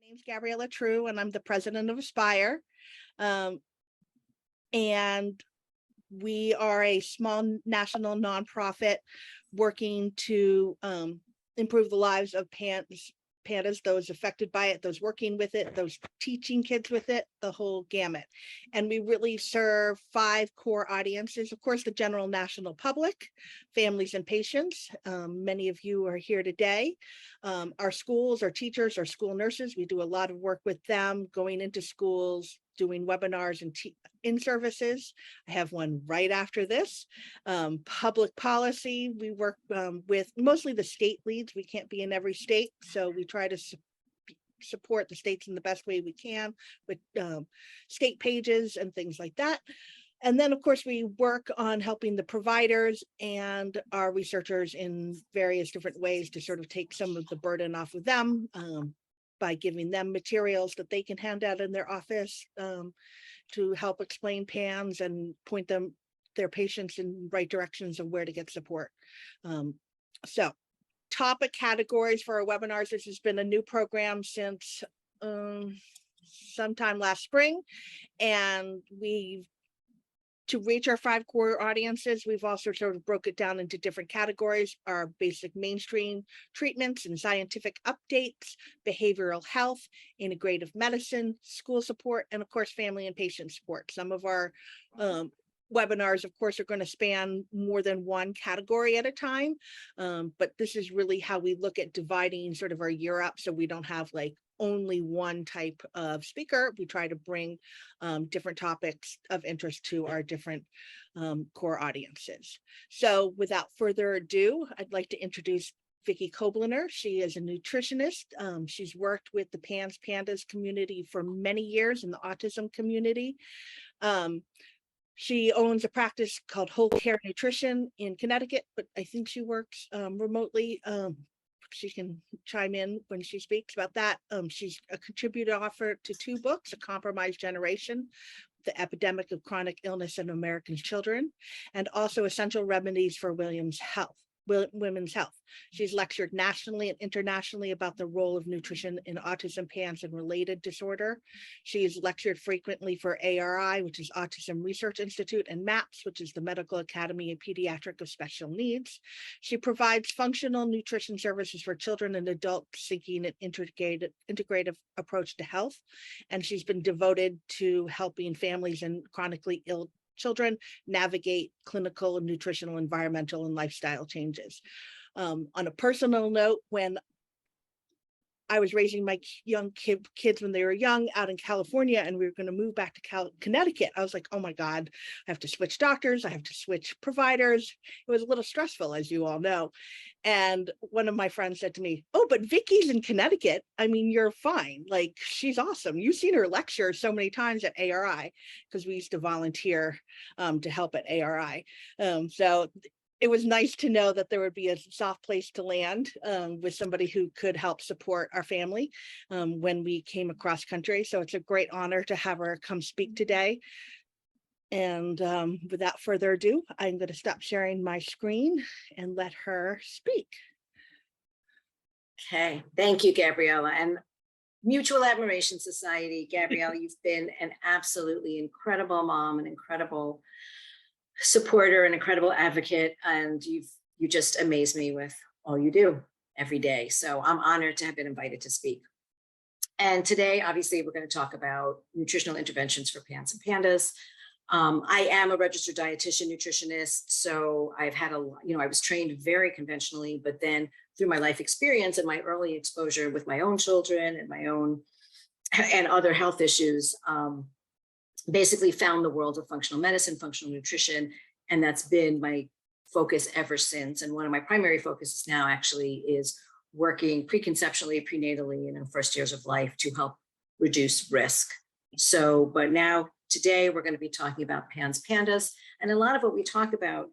name's Gabriella True, and I'm the president of Aspire. Um, and we are a small national nonprofit working to improve the lives of pandas, those affected by it, those working with it, those teaching kids with it, the whole gamut. And we really serve 5 core audiences. Of course, the general national public, families and patients. Many of you are here today. Our schools, our teachers, our school nurses, we do a lot of work with them, going into schools, doing webinars and in-services. I have one right after this. Public policy, we work with mostly the state leads. We can't be in every state, so we try to support the states in the best way we can with state pages and things like that. And then, of course, we work on helping the providers and our researchers in various different ways to sort of take some of the burden off of them, by giving them materials that they can hand out in their office to help explain PANS and point their patients in right directions of where to get support. So topic categories for our webinars. This has been a new program since sometime last spring, and to reach our 5 core audiences, we've also sort of broke it down into different categories: our basic mainstream treatments and scientific updates, behavioral health, integrative medicine, school support, and of course, family and patient support. Some of our webinars, of course, are going to span more than one category at a time. But this is really how we look at dividing sort of our year up, so we don't have like only one type of speaker. We try to bring different topics of interest to our different core audiences. So without further ado, I'd like to introduce Vicki Kobliner. She is a nutritionist. She's worked with the PANS PANDAS community for many years in the autism community. She owns a practice called Whole Care Nutrition in Connecticut, but I think she works remotely. She can chime in when she speaks about that. She's a contributor author to 2 books: A Compromised Generation, The Epidemic of Chronic Illness in American Children, and also Essential Remedies for Women's Health. She's lectured nationally and internationally about the role of nutrition in autism, PANS, and related disorder. She's lectured frequently for ARI, which is Autism Research Institute, and MAPS, which is the Medical Academy of Pediatric of Special Needs. She provides functional nutrition services for children and adults seeking an integrative approach to health. And she's been devoted to helping families and chronically ill children navigate clinical, nutritional, environmental, and lifestyle changes. On a personal note, when I was raising my young kids when they were young out in California, and we were going to move back to Connecticut, I was like, oh my God, I have to switch doctors. I have to switch providers. It was a little stressful, as you all know. And one of my friends said to me, oh, but Vicki's in Connecticut. I mean, you're fine. Like, she's awesome. You've seen her lecture so many times at ARI, because we used to volunteer to help at ARI. So it was nice to know that there would be a soft place to land with somebody who could help support our family when we came across country. So it's a great honor to have her come speak today. And without further ado, I'm going to stop sharing my screen and let her speak. Okay, thank you, Gabriella. And Mutual Admiration Society, Gabriella, you've been an absolutely incredible mom, an incredible supporter, an incredible advocate, and you just amaze me with all you do every day. So I'm honored to have been invited to speak. And today, obviously, we're going to talk about nutritional interventions for PANS and PANDAS. I am a registered dietitian nutritionist, so I've had I was trained very conventionally, but then through my life experience and my early exposure with my own children and my own and other health issues, basically found the world of functional medicine, functional nutrition, and that's been my focus ever since. And one of my primary focuses now actually is working preconceptually, prenatally, and in first years of life to help reduce risk. So, but now today we're going to be talking about PANS PANDAS, and a lot of what we talk about,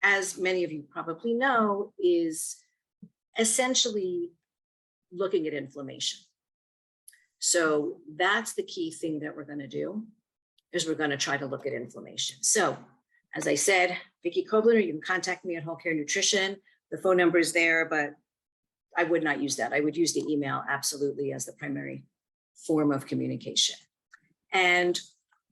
as many of you probably know, is essentially looking at inflammation. So that's the key thing that we're going to do, is we're going to try to look at inflammation. So as I said, Vicki Kobliner, you can contact me at Whole Care Nutrition. The phone number is there, but I would not use that. I would use the email absolutely as the primary form of communication. And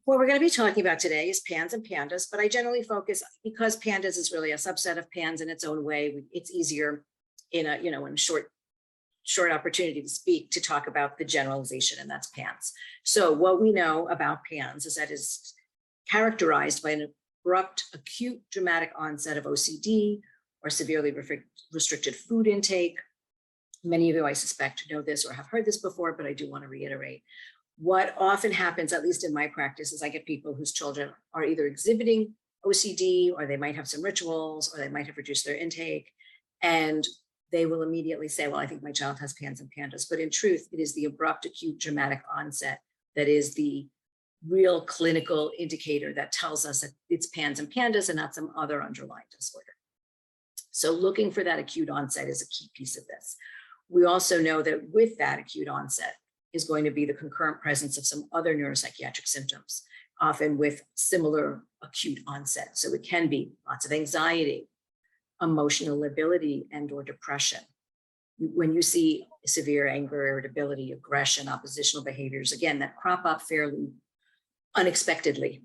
what we're going to be talking about today is PANS and PANDAS, but I generally focus, because PANDAS is really a subset of PANS in its own way, it's easier in a, in a short opportunity to speak, to talk about the generalization, and that's PANS. So what we know about PANS is that it's characterized by an abrupt, acute, dramatic onset of OCD or severely restricted food intake. Many of you, I suspect, know this or have heard this before, but I do want to reiterate. What often happens, at least in my practice, is I get people whose children are either exhibiting OCD, or they might have some rituals, or they might have reduced their intake, and they will immediately say, well, I think my child has PANS and PANDAS. But in truth, it is the abrupt, acute, dramatic onset that is the real clinical indicator that tells us that it's PANS and PANDAS and not some other underlying disorder. So looking for that acute onset is a key piece of this. We also know that with that acute onset is going to be the concurrent presence of some other neuropsychiatric symptoms, often with similar acute onset. So it can be lots of anxiety, emotional lability, and/or depression. When you see severe anger, irritability, aggression, oppositional behaviors, again, that crop up fairly unexpectedly,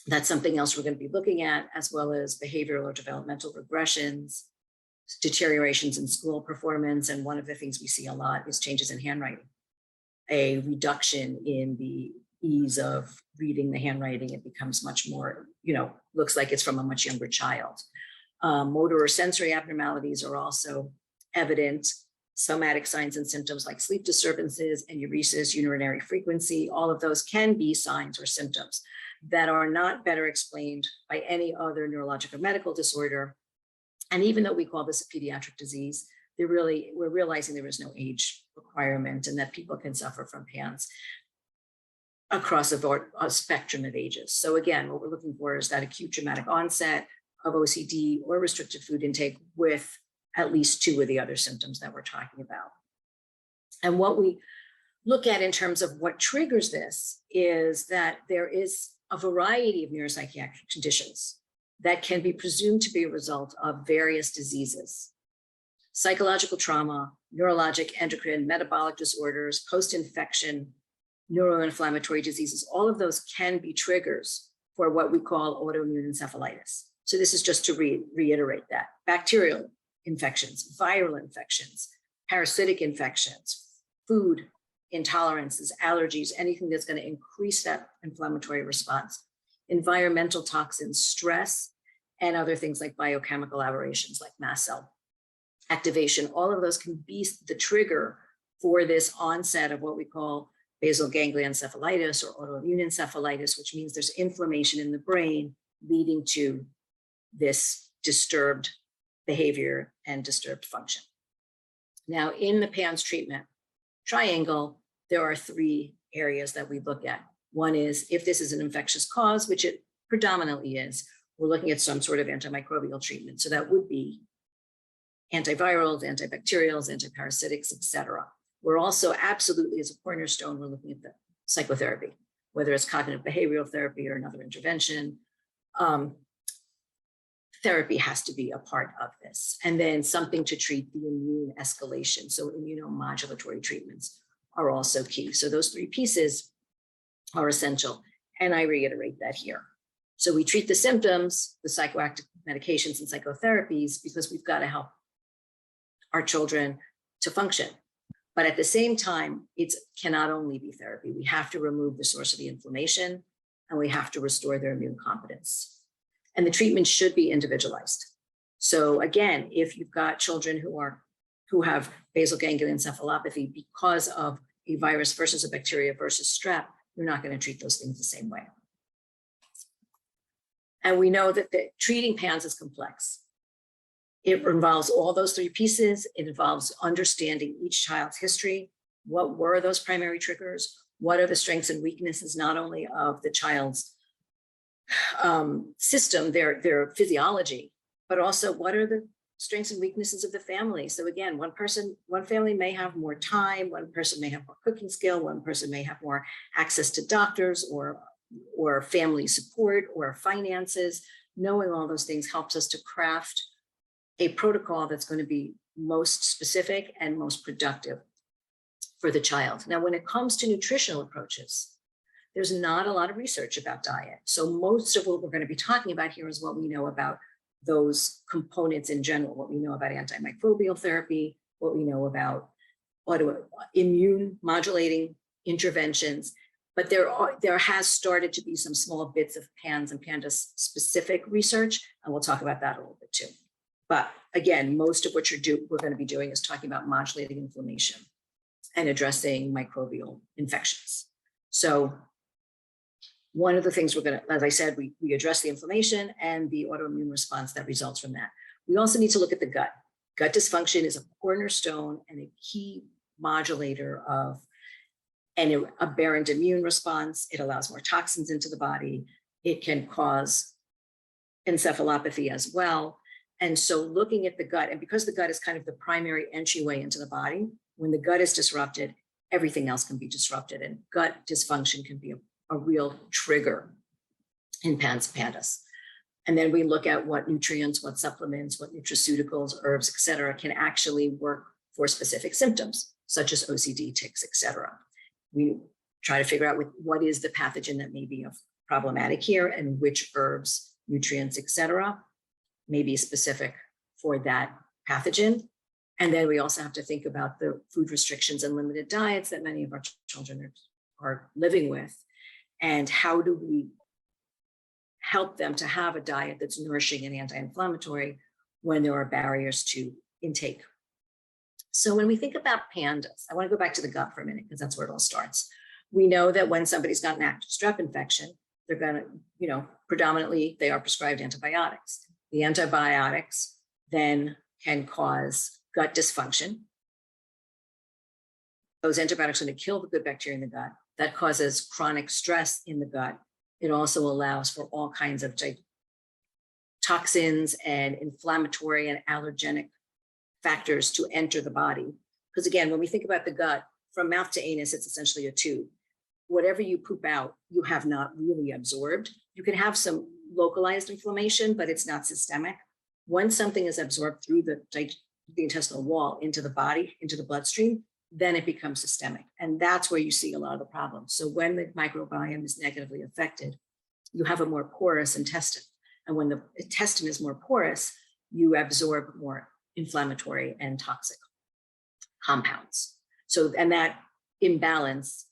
that's something else we're going to be looking at, as well as behavioral or developmental regressions, deteriorations in school performance. And one of the things we see a lot is changes in handwriting, a reduction in the ease of reading the handwriting. It becomes much more, looks like it's from a much younger child. Motor or sensory abnormalities are also evident. Somatic signs and symptoms like sleep disturbances, enuresis, urinary frequency, all of those can be signs or symptoms that are not better explained by any other neurologic or medical disorder. And even though we call this a pediatric disease, we're realizing there is no age requirement, and that people can suffer from PANS across a spectrum of ages. So again, what we're looking for is that acute dramatic onset of OCD or restricted food intake with at least two of the other symptoms that we're talking about. And what we look at in terms of what triggers this is that there is a variety of neuropsychiatric conditions that can be presumed to be a result of various diseases: psychological trauma, neurologic, endocrine, metabolic disorders, post-infection, neuroinflammatory diseases. All of those can be triggers for what we call autoimmune encephalitis. So this is just to reiterate that. Bacterial infections, viral infections, parasitic infections, food intolerances, allergies, anything that's going to increase that inflammatory response, environmental toxins, stress, and other things like biochemical aberrations like mast cell activation. All of those can be the trigger for this onset of what we call basal ganglia encephalitis or autoimmune encephalitis, which means there's inflammation in the brain leading to this disturbed behavior and disturbed function. Now, in the PANS treatment triangle, there are three areas that we look at. One is if this is an infectious cause, which it predominantly is, we're looking at some sort of antimicrobial treatment. So that would be antivirals, antibacterials, antiparasitics, et cetera. We're also absolutely, as a cornerstone, we're looking at the psychotherapy, whether it's cognitive behavioral therapy or another intervention. Therapy has to be a part of this. And then something to treat the immune escalation. So immunomodulatory treatments are also key. So those three pieces are essential. And I reiterate that here. So we treat the symptoms, the psychoactive medications and psychotherapies, because we've got to help our children to function. But at the same time, it cannot only be therapy. We have to remove the source of the inflammation, and we have to restore their immune competence. And the treatment should be individualized. So again, if you've got children who have basal ganglia encephalopathy because of a virus versus a bacteria versus strep, you're not going to treat those things the same way. And we know that treating PANS is complex. It involves all those three pieces. It involves understanding each child's history. What were those primary triggers? What are the strengths and weaknesses, not only of the child's system, their physiology, but also what are the strengths and weaknesses of the family. So again, one family may have more time, one person may have more cooking skill, one person may have more access to doctors or family support or finances. Knowing all those things helps us to craft a protocol that's going to be most specific and most productive for the child. Now, when it comes to nutritional approaches, there's not a lot of research about diet. So most of what we're going to be talking about here is what we know about those components in general, what we know about antimicrobial therapy, what we know about immune modulating interventions. But there has started to be some small bits of PANS and PANDAS specific research, and we'll talk about that a little bit too. But again, most of what we're going to be doing is talking about modulating inflammation and addressing microbial infections. So one of the things we're going to, as I said, we address the inflammation and the autoimmune response that results from that. We also need to look at the gut. Gut dysfunction is a cornerstone and a key modulator of an aberrant immune response. It allows more toxins into the body. It can cause encephalopathy as well. And so looking at the gut, and because the gut is kind of the primary entryway into the body, when the gut is disrupted, everything else can be disrupted, and gut dysfunction can be a real trigger in PANS PANDAS. And then we look at what nutrients, what supplements, what nutraceuticals, herbs, et cetera, can actually work for specific symptoms, such as OCD, tics, et cetera. We try to figure out what is the pathogen that may be problematic here, and which herbs, nutrients, et cetera, may be specific for that pathogen. And then we also have to think about the food restrictions and limited diets that many of our children are living with. And how do we help them to have a diet that's nourishing and anti-inflammatory when there are barriers to intake? So when we think about PANDAS, I want to go back to the gut for a minute because that's where it all starts. We know that when somebody's got an active strep infection, they're going to, predominantly they are prescribed antibiotics. The antibiotics then can cause gut dysfunction. Those antibiotics are going to kill the good bacteria in the gut. That causes chronic stress in the gut. It also allows for all kinds of toxins and inflammatory and allergenic factors to enter the body. Because again, when we think about the gut, from mouth to anus, it's essentially a tube. Whatever you poop out, you have not really absorbed. You can have some localized inflammation, but it's not systemic. Once something is absorbed through the intestinal wall into the body, into the bloodstream, then it becomes systemic. And that's where you see a lot of the problems. So when the microbiome is negatively affected, you have a more porous intestine. And when the intestine is more porous, you absorb more inflammatory and toxic compounds. So, and that imbalance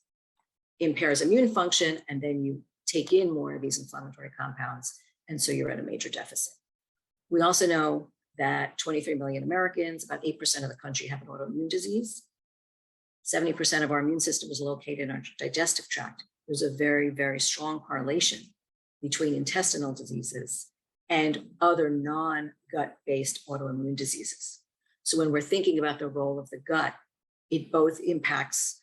impairs immune function, and then you take in more of these inflammatory compounds. And so you're at a major deficit. We also know that 23 million Americans, about 8% of the country, have an autoimmune disease. 70% of our immune system is located in our digestive tract. There's a very, very strong correlation between intestinal diseases and other non-gut-based autoimmune diseases. So when we're thinking about the role of the gut, it both impacts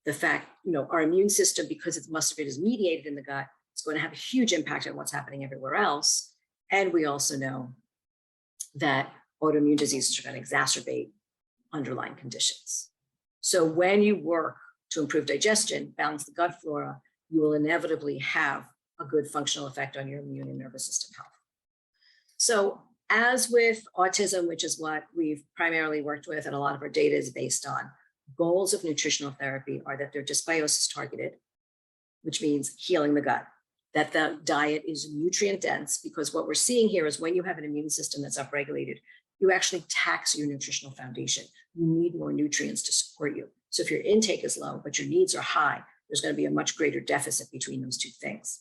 the fact, our immune system, because most of it is mediated in the gut, it's going to have a huge impact on what's happening everywhere else. And we also know that autoimmune diseases are going to exacerbate underlying conditions. So when you work to improve digestion, balance the gut flora, you will inevitably have a good functional effect on your immune and nervous system health. So as with autism, which is what we've primarily worked with and a lot of our data is based on, goals of nutritional therapy are that they're dysbiosis targeted, which means healing the gut, that the diet is nutrient dense, because what we're seeing here is when you have an immune system that's upregulated, you actually tax your nutritional foundation. You need more nutrients to support you. So if your intake is low, but your needs are high, there's going to be a much greater deficit between those two things.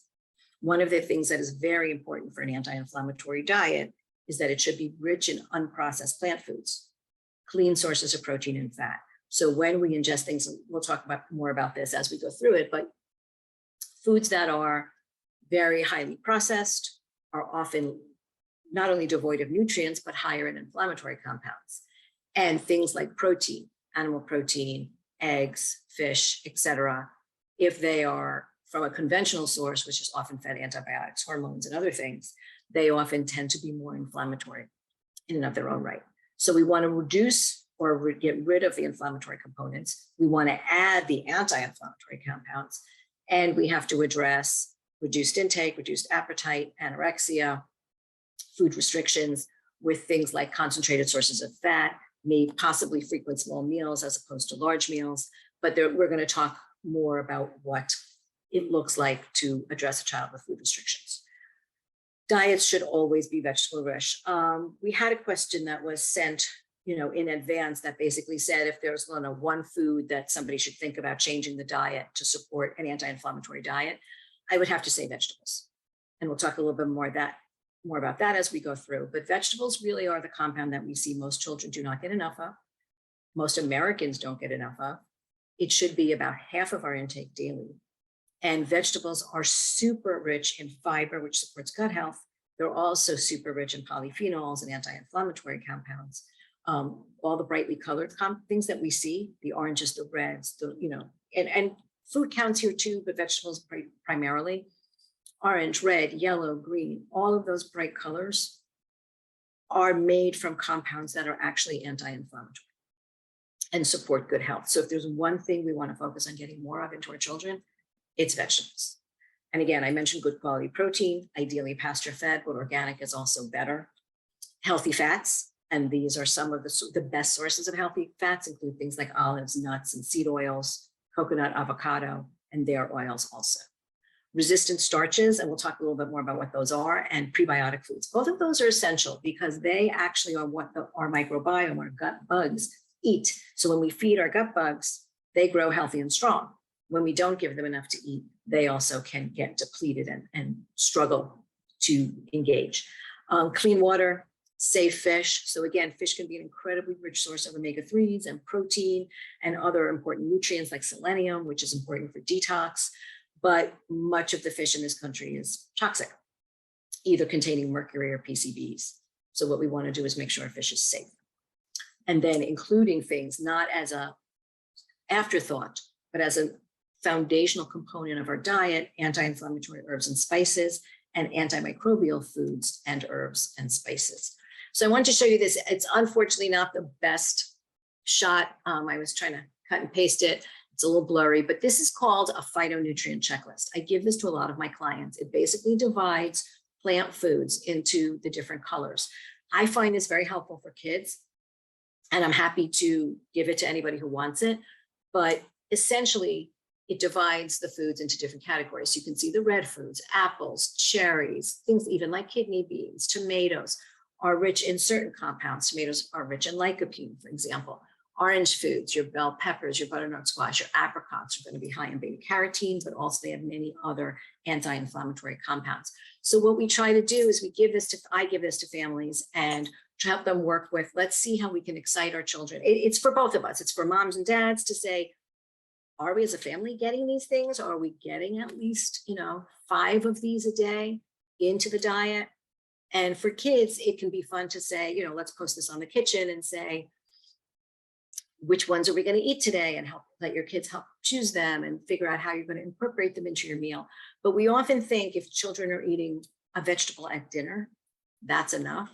One of the things that is very important for an anti-inflammatory diet is that it should be rich in unprocessed plant foods, clean sources of protein and fat. So when we ingest things, and we'll talk more about this as we go through it, but foods that are very highly processed are often not only devoid of nutrients, but higher in inflammatory compounds. And things like protein, animal protein, eggs, fish, et cetera, if they are from a conventional source, which is often fed antibiotics, hormones, and other things, they often tend to be more inflammatory in and of their own right. So we want to reduce or get rid of the inflammatory components. We want to add the anti-inflammatory compounds, and we have to address reduced intake, reduced appetite, anorexia, food restrictions with things like concentrated sources of fat, may possibly frequent small meals as opposed to large meals, but we're going to talk more about what it looks like to address a child with food restrictions. Diets should always be vegetable rich. We had a question that was sent, in advance that basically said if there's one food that somebody should think about changing the diet to support an anti-inflammatory diet, I would have to say vegetables. And we'll talk a little bit more about that as we go through. But vegetables really are the compound that we see most children do not get enough of. Most Americans don't get enough of. It should be about half of our intake daily. And vegetables are super rich in fiber, which supports gut health. They're also super rich in polyphenols and anti-inflammatory compounds. All the brightly colored things that we see, the oranges, the reds, and food counts here too, but vegetables primarily. Orange, red, yellow, green, all of those bright colors are made from compounds that are actually anti-inflammatory and support good health. So if there's one thing we want to focus on getting more of into our children, it's vegetables. And again, I mentioned good quality protein, ideally pasture-fed, but organic is also better. Healthy fats, and these are some of the best sources of healthy fats, include things like olives, nuts, and seed oils, coconut, avocado, and their oils also. Resistant starches, and we'll talk a little bit more about what those are, and prebiotic foods. Both of those are essential because they actually are what our microbiome, our gut bugs, eat. So when we feed our gut bugs, they grow healthy and strong. When we don't give them enough to eat, they also can get depleted and struggle to engage. Clean water, safe fish. So again, fish can be an incredibly rich source of omega-3s and protein and other important nutrients like selenium, which is important for detox. But much of the fish in this country is toxic, either containing mercury or PCBs. So what we want to do is make sure fish is safe. And then including things not as a afterthought, but as a foundational component of our diet, anti-inflammatory herbs and spices, and antimicrobial foods and herbs and spices. So I wanted to show you this. It's unfortunately not the best shot. I was trying to cut and paste it. It's a little blurry, but this is called a phytonutrient checklist. I give this to a lot of my clients. It basically divides plant foods into the different colors. I find this very helpful for kids, and I'm happy to give it to anybody who wants it. But essentially, it divides the foods into different categories. You can see the red foods, apples, cherries, things even like kidney beans, tomatoes are rich in certain compounds. Tomatoes are rich in lycopene, for example. Orange foods, your bell peppers, your butternut squash, your apricots are going to be high in beta carotene, but also they have many other anti-inflammatory compounds. So what we try to do is I give this to families and to help them work with, let's see how we can excite our children. It's for both of us. It's for moms and dads to say, are we as a family getting these things? Are we getting at least, 5 of these a day into the diet? And for kids, it can be fun to say, let's post this on the kitchen and say, which ones are we going to eat today, and let your kids help choose them and figure out how you're going to incorporate them into your meal. But we often think if children are eating a vegetable at dinner, that's enough.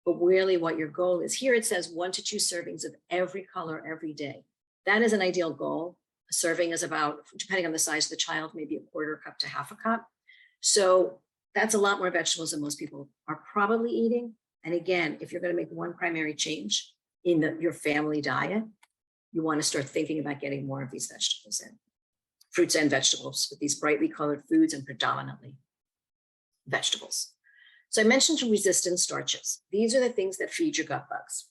But really what your goal is, here it says 1 to 2 servings of every color every day. That is an ideal goal. A serving is about, depending on the size of the child, maybe a quarter cup to half a cup. So that's a lot more vegetables than most people are probably eating. And again, if you're going to make one primary change in your family diet, you want to start thinking about getting more of these vegetables in. Fruits and vegetables with these brightly colored foods, and predominantly vegetables. So I mentioned resistant starches. These are the things that feed your gut bugs.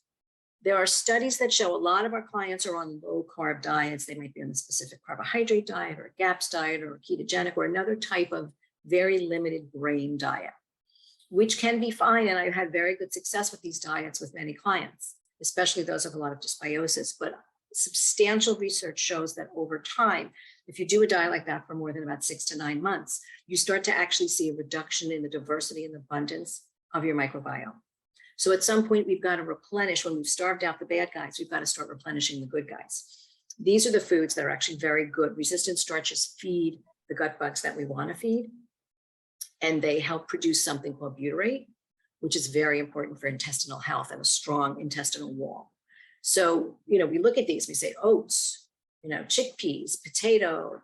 There are studies that show a lot of our clients are on low carb diets. They might be on a specific carbohydrate diet or a GAPS diet or a ketogenic or another type of very limited grain diet, which can be fine. And I've had very good success with these diets with many clients, especially those with a lot of dysbiosis. But substantial research shows that over time, if you do a diet like that for more than about 6 to 9 months, you start to actually see a reduction in the diversity and abundance of your microbiome. So at some point, we've got to replenish. When we've starved out the bad guys, we've got to start replenishing the good guys. These are the foods that are actually very good. Resistant starches feed the gut bugs that we want to feed, and they help produce something called butyrate, which is very important for intestinal health and a strong intestinal wall. So, we look at these, we say oats, chickpeas, potato,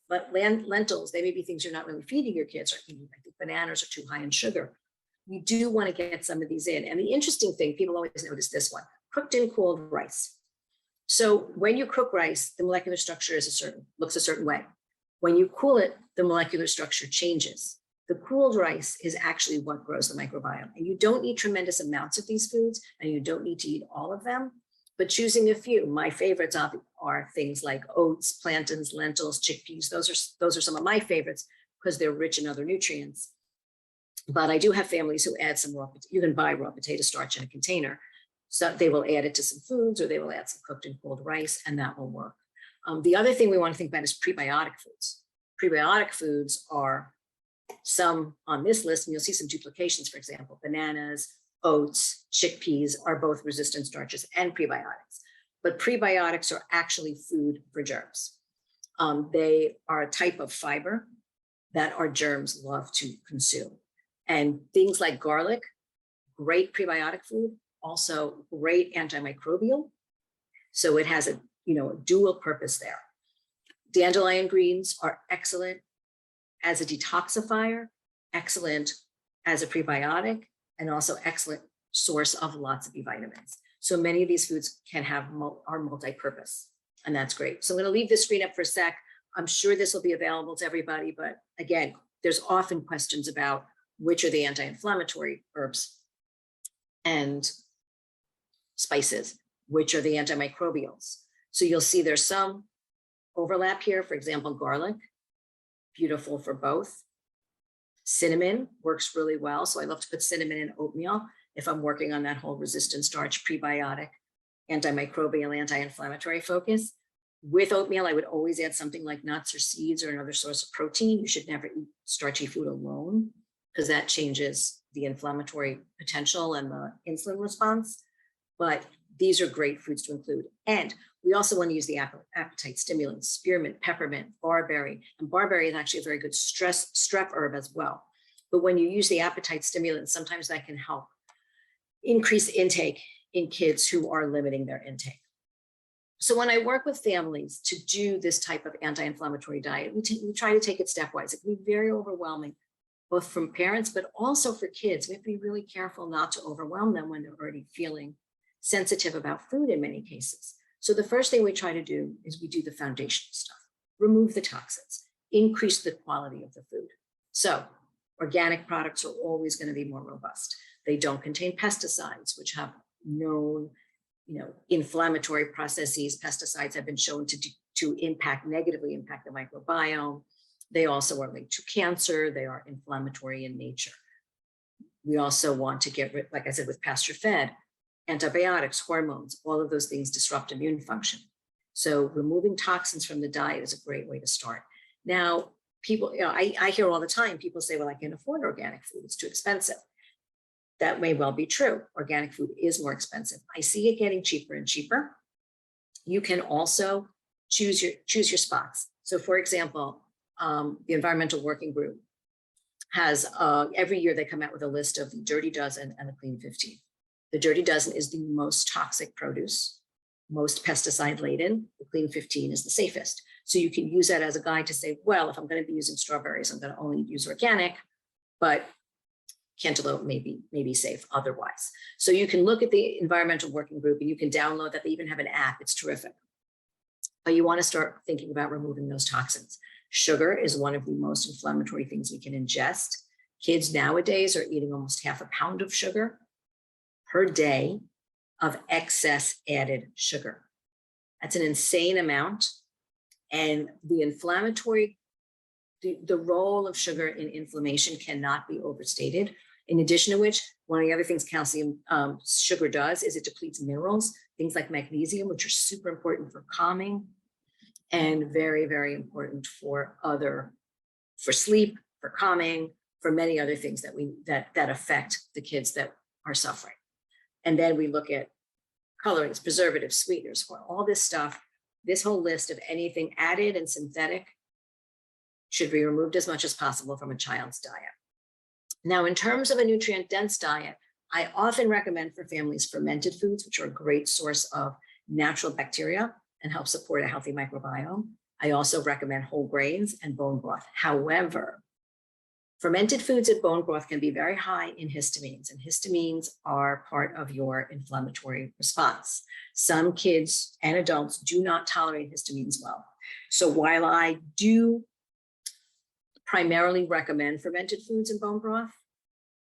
lentils, they may be things you're not really feeding your kids, or I think bananas are too high in sugar. We do want to get some of these in. And the interesting thing, people always notice this one, cooked in cooled rice. So when you cook rice, the molecular structure looks a certain way. When you cool it, the molecular structure changes. The cooled rice is actually what grows the microbiome. And you don't need tremendous amounts of these foods, and you don't need to eat all of them, but choosing a few. My favorites are things like oats, plantains, lentils, chickpeas. Those are some of my favorites because they're rich in other nutrients. But I do have families who add some you can buy raw potato starch in a container. So they will add it to some foods, or they will add some cooked and cooled rice, and that will work. The other thing we want to think about is prebiotic foods. Prebiotic foods are some on this list, and you'll see some duplications. For example, bananas, oats, chickpeas are both resistant starches and prebiotics. But prebiotics are actually food for germs. They are a type of fiber that our germs love to consume. And things like garlic, great prebiotic food, also great antimicrobial. So it has a dual purpose there. Dandelion greens are excellent as a detoxifier, excellent as a prebiotic, and also excellent source of lots of B vitamins. So many of these foods are multi-purpose, and that's great. So I'm going to leave this screen up for a sec. I'm sure this will be available to everybody, but again, there's often questions about which are the anti-inflammatory herbs and spices, which are the antimicrobials. So you'll see there's some overlap here. For example, garlic, beautiful for both. Cinnamon works really well. So I love to put cinnamon in oatmeal if I'm working on that whole resistant starch, prebiotic, antimicrobial, anti-inflammatory focus. With oatmeal, I would always add something like nuts or seeds or another source of protein. You should never eat starchy food alone because that changes the inflammatory potential and the insulin response. But these are great foods to include. And we also want to use the appetite stimulants, spearmint, peppermint, barberry. And barberry is actually a very good strep herb as well. But when you use the appetite stimulant, sometimes that can help increase intake in kids who are limiting their intake. So when I work with families to do this type of anti-inflammatory diet, we try to take it stepwise. It can be very overwhelming, both from parents, but also for kids. We have to be really careful not to overwhelm them when they're already feeling sensitive about food in many cases. So the first thing we try to do is we do the foundational stuff, remove the toxins, increase the quality of the food. So organic products are always going to be more robust. They don't contain pesticides, which have known, inflammatory processes. Pesticides have been shown to negatively impact the microbiome. They also are linked to cancer. They are inflammatory in nature. We also want to get rid, like I said, with pasture-fed, antibiotics, hormones, all of those things disrupt immune function. So removing toxins from the diet is a great way to start. Now, people, I hear all the time, people say, well, I can't afford organic food, it's too expensive. That may well be true. Organic food is more expensive. I see it getting cheaper and cheaper. You can also choose your spots. So for example, the Environmental Working Group has, every year they come out with a list of the Dirty Dozen and the Clean 15. The Dirty Dozen is the most toxic produce, most pesticide laden. The Clean 15 is the safest. So you can use that as a guide to say, well, if I'm going to be using strawberries, I'm going to only use organic, but cantaloupe may be safe otherwise. So you can look at the Environmental Working Group and you can download that. They even have an app. It's terrific. But you want to start thinking about removing those toxins. Sugar is one of the most inflammatory things we can ingest. Kids nowadays are eating almost half a pound of sugar per day of excess added sugar. That's an insane amount. And the role of sugar in inflammation cannot be overstated. In addition to which, one of the other things sugar does is it depletes minerals, things like magnesium, which are super important for calming and very, very important for sleep, for calming, for many other things that affect the kids that are suffering. And then we look at colorings, preservatives, sweeteners, all this stuff. This whole list of anything added and synthetic should be removed as much as possible from a child's diet. Now, in terms of a nutrient-dense diet, I often recommend for families fermented foods, which are a great source of natural bacteria and help support a healthy microbiome. I also recommend whole grains and bone broth. However, Fermented foods and bone broth can be very high in histamines, and histamines are part of your inflammatory response. Some kids and adults do not tolerate histamines well. So while I do primarily recommend fermented foods and bone broth,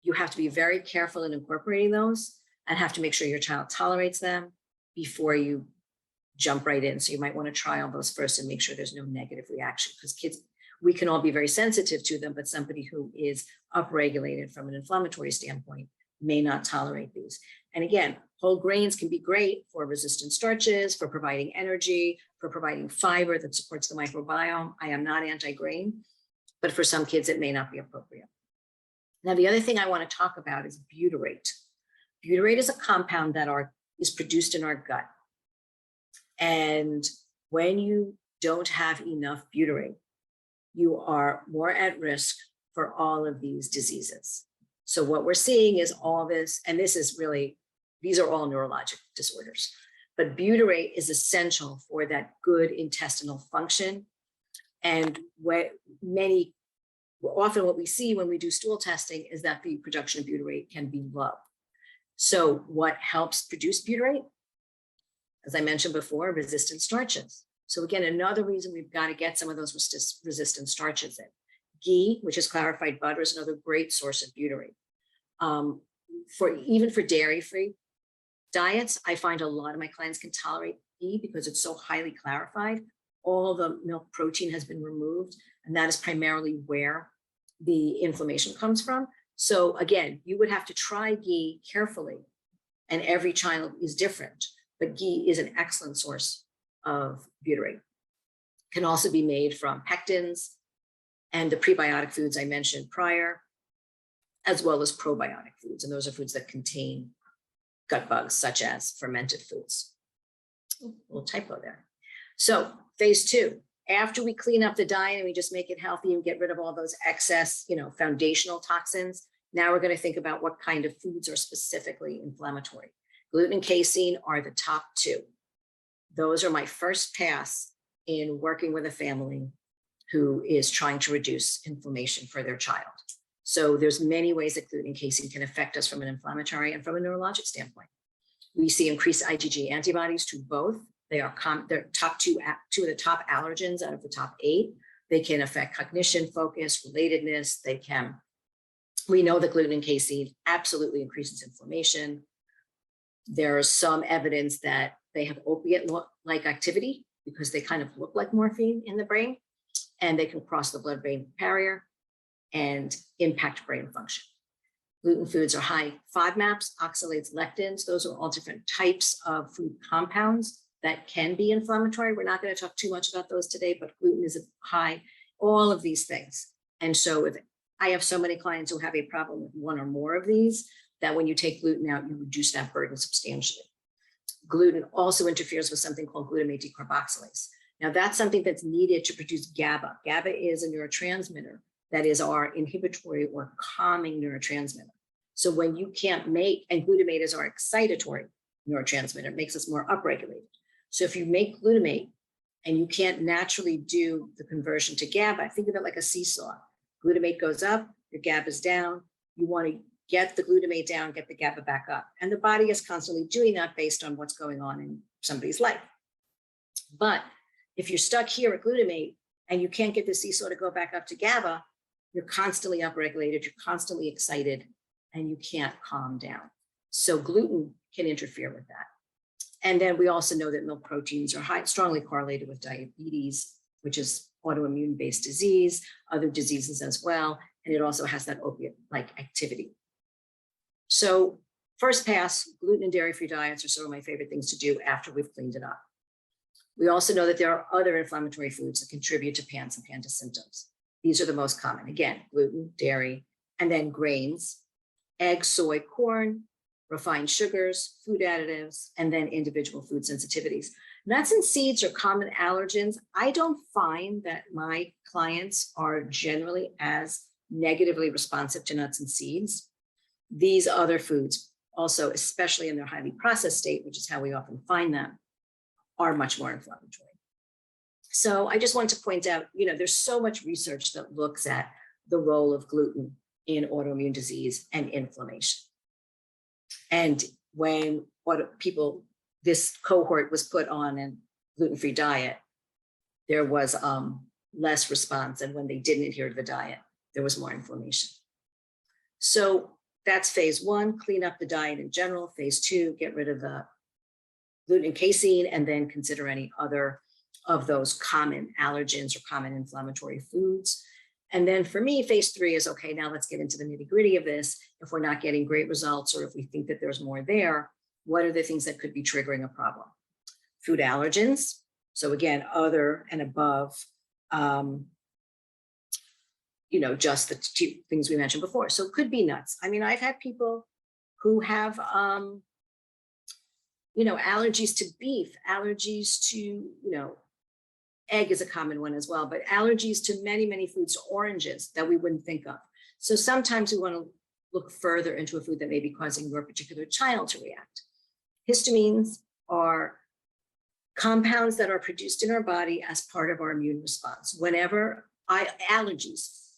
you have to be very careful in incorporating those and have to make sure your child tolerates them before you jump right in. So you might want to try all those first and make sure there's no negative reaction, because kids, we can all be very sensitive to them, but somebody who is upregulated from an inflammatory standpoint may not tolerate these. And again, whole grains can be great for resistant starches, for providing energy, for providing fiber that supports the microbiome. I am not anti-grain, but for some kids, it may not be appropriate. Now, the other thing I want to talk about is butyrate. Butyrate is a compound that is produced in our gut. And when you don't have enough butyrate, you are more at risk for all of these diseases. So what we're seeing is all this, and this is really, these are all neurologic disorders, but butyrate is essential for that good intestinal function. And often what we see when we do stool testing is that the production of butyrate can be low. So what helps produce butyrate? As I mentioned before, resistant starches. So again, another reason we've got to get some of those resistant starches in. Ghee, which is clarified butter, is another great source of butyrate. Even for dairy-free diets, I find a lot of my clients can tolerate ghee because it's so highly clarified. All the milk protein has been removed, and that is primarily where the inflammation comes from. So again, you would have to try ghee carefully, and every child is different, but ghee is an excellent source of butyrate. Can also be made from pectins and the prebiotic foods I mentioned prior, as well as probiotic foods. And those are foods that contain gut bugs, such as fermented foods. Ooh, a little typo there. So phase 2, after we clean up the diet and we just make it healthy and get rid of all those excess, foundational toxins, now we're going to think about what kind of foods are specifically inflammatory. Gluten and casein are the top 2. Those are my first pass in working with a family who is trying to reduce inflammation for their child. So there's many ways that gluten and casein can affect us from an inflammatory and from a neurologic standpoint. We see increased IgG antibodies to both. They're top two of the top allergens out of the top 8. They can affect cognition, focus, relatedness. We know that gluten and casein absolutely increases inflammation. There's some evidence that they have opiate-like activity because they kind of look like morphine in the brain, and they can cross the blood-brain barrier and impact brain function. Gluten foods are high FODMAPs, oxalates, lectins. Those are all different types of food compounds that can be inflammatory. We're not going to talk too much about those today, but gluten is high, all of these things. And so if I have so many clients who have a problem with one or more of these, that when you take gluten out, you reduce that burden substantially. Gluten also interferes with something called glutamate decarboxylase. Now that's something that's needed to produce GABA. GABA is a neurotransmitter that is our inhibitory or calming neurotransmitter. So when you can't make, and glutamate is our excitatory neurotransmitter, it makes us more upregulated. So if you make glutamate and you can't naturally do the conversion to GABA, think of it like a seesaw. Glutamate goes up, your GABA is down. You want to get the glutamate down, get the GABA back up. And the body is constantly doing that based on what's going on in somebody's life. But if you're stuck here at glutamate and you can't get the seesaw to go back up to GABA, you're constantly upregulated, you're constantly excited, and you can't calm down. So gluten can interfere with that. And then we also know that milk proteins are strongly correlated with diabetes, which is autoimmune-based disease, other diseases as well, and it also has that opiate-like activity. So first pass, gluten and dairy-free diets are some of my favorite things to do after we've cleaned it up. We also know that there are other inflammatory foods that contribute to PANS and PANDAS symptoms. These are the most common. Again, gluten, dairy, and then grains, egg, soy, corn, refined sugars, food additives, and then individual food sensitivities. Nuts and seeds are common allergens. I don't find that my clients are generally as negatively responsive to nuts and seeds. These other foods also, especially in their highly processed state, which is how we often find them, are much more inflammatory. So I just want to point out, there's so much research that looks at the role of gluten in autoimmune disease and inflammation. And when this cohort was put on a gluten-free diet, there was less response. And when they didn't adhere to the diet, there was more inflammation. So that's phase one, clean up the diet in general. Phase two, get rid of the gluten and casein, and then consider any other of those common allergens or common inflammatory foods. And then for me, phase three is, okay, now let's get into the nitty gritty of this. If we're not getting great results, or if we think that there's more there, what are the things that could be triggering a problem? Food allergens. So again, other and above, just the two things we mentioned before. So it could be nuts. I mean, I've had people who have, allergies to beef, allergies to, egg is a common one as well, but allergies to many, many foods, oranges that we wouldn't think of. So sometimes we want to look further into a food that may be causing your particular child to react. Histamines are compounds that are produced in our body as part of our immune response. Whenever allergies,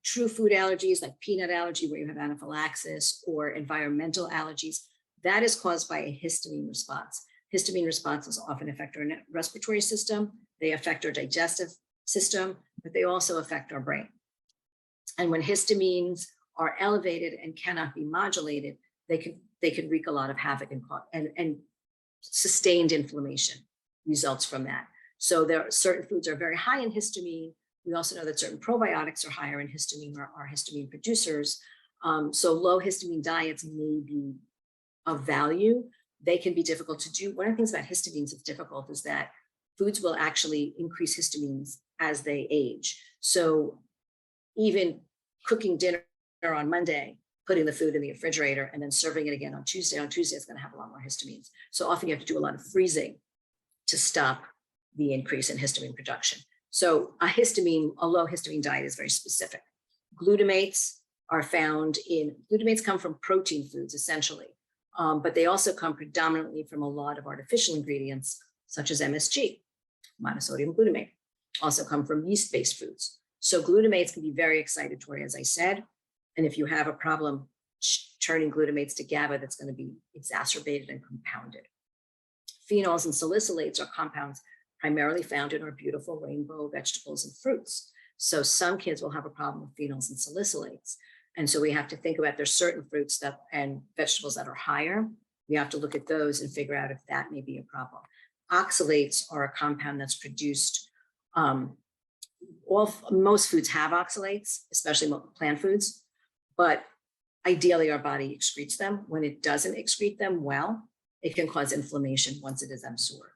true food allergies like peanut allergy, where you have anaphylaxis, or environmental allergies, that is caused by a histamine response. Histamine responses often affect our respiratory system, they affect our digestive system, but they also affect our brain. And when histamines are elevated and cannot be modulated, they can wreak a lot of havoc and sustained inflammation results from that. So there are certain foods are very high in histamine. We also know that certain probiotics are higher in histamine, or are histamine producers. So low histamine diets may be of value. They can be difficult to do. One of the things about histamines that's difficult is that foods will actually increase histamines as they age. So even cooking dinner on Monday, putting the food in the refrigerator, and then serving it again on Tuesday it's going to have a lot more histamines. So often you have to do a lot of freezing to stop the increase in histamine production. So a low histamine diet is very specific. Glutamates come from protein foods essentially, but they also come predominantly from a lot of artificial ingredients, such as MSG, monosodium glutamate, also come from yeast-based foods. So glutamates can be very excitatory, as I said. And if you have a problem turning glutamates to GABA, that's going to be exacerbated and compounded. Phenols and salicylates are compounds primarily found in our beautiful rainbow vegetables and fruits. So some kids will have a problem with phenols and salicylates. And so we have to think about there's certain fruits and vegetables that are higher. We have to look at those and figure out if that may be a problem. Oxalates are a compound that's produced. Most foods have oxalates, especially plant foods, but ideally our body excretes them. When it doesn't excrete them well, it can cause inflammation once it is absorbed.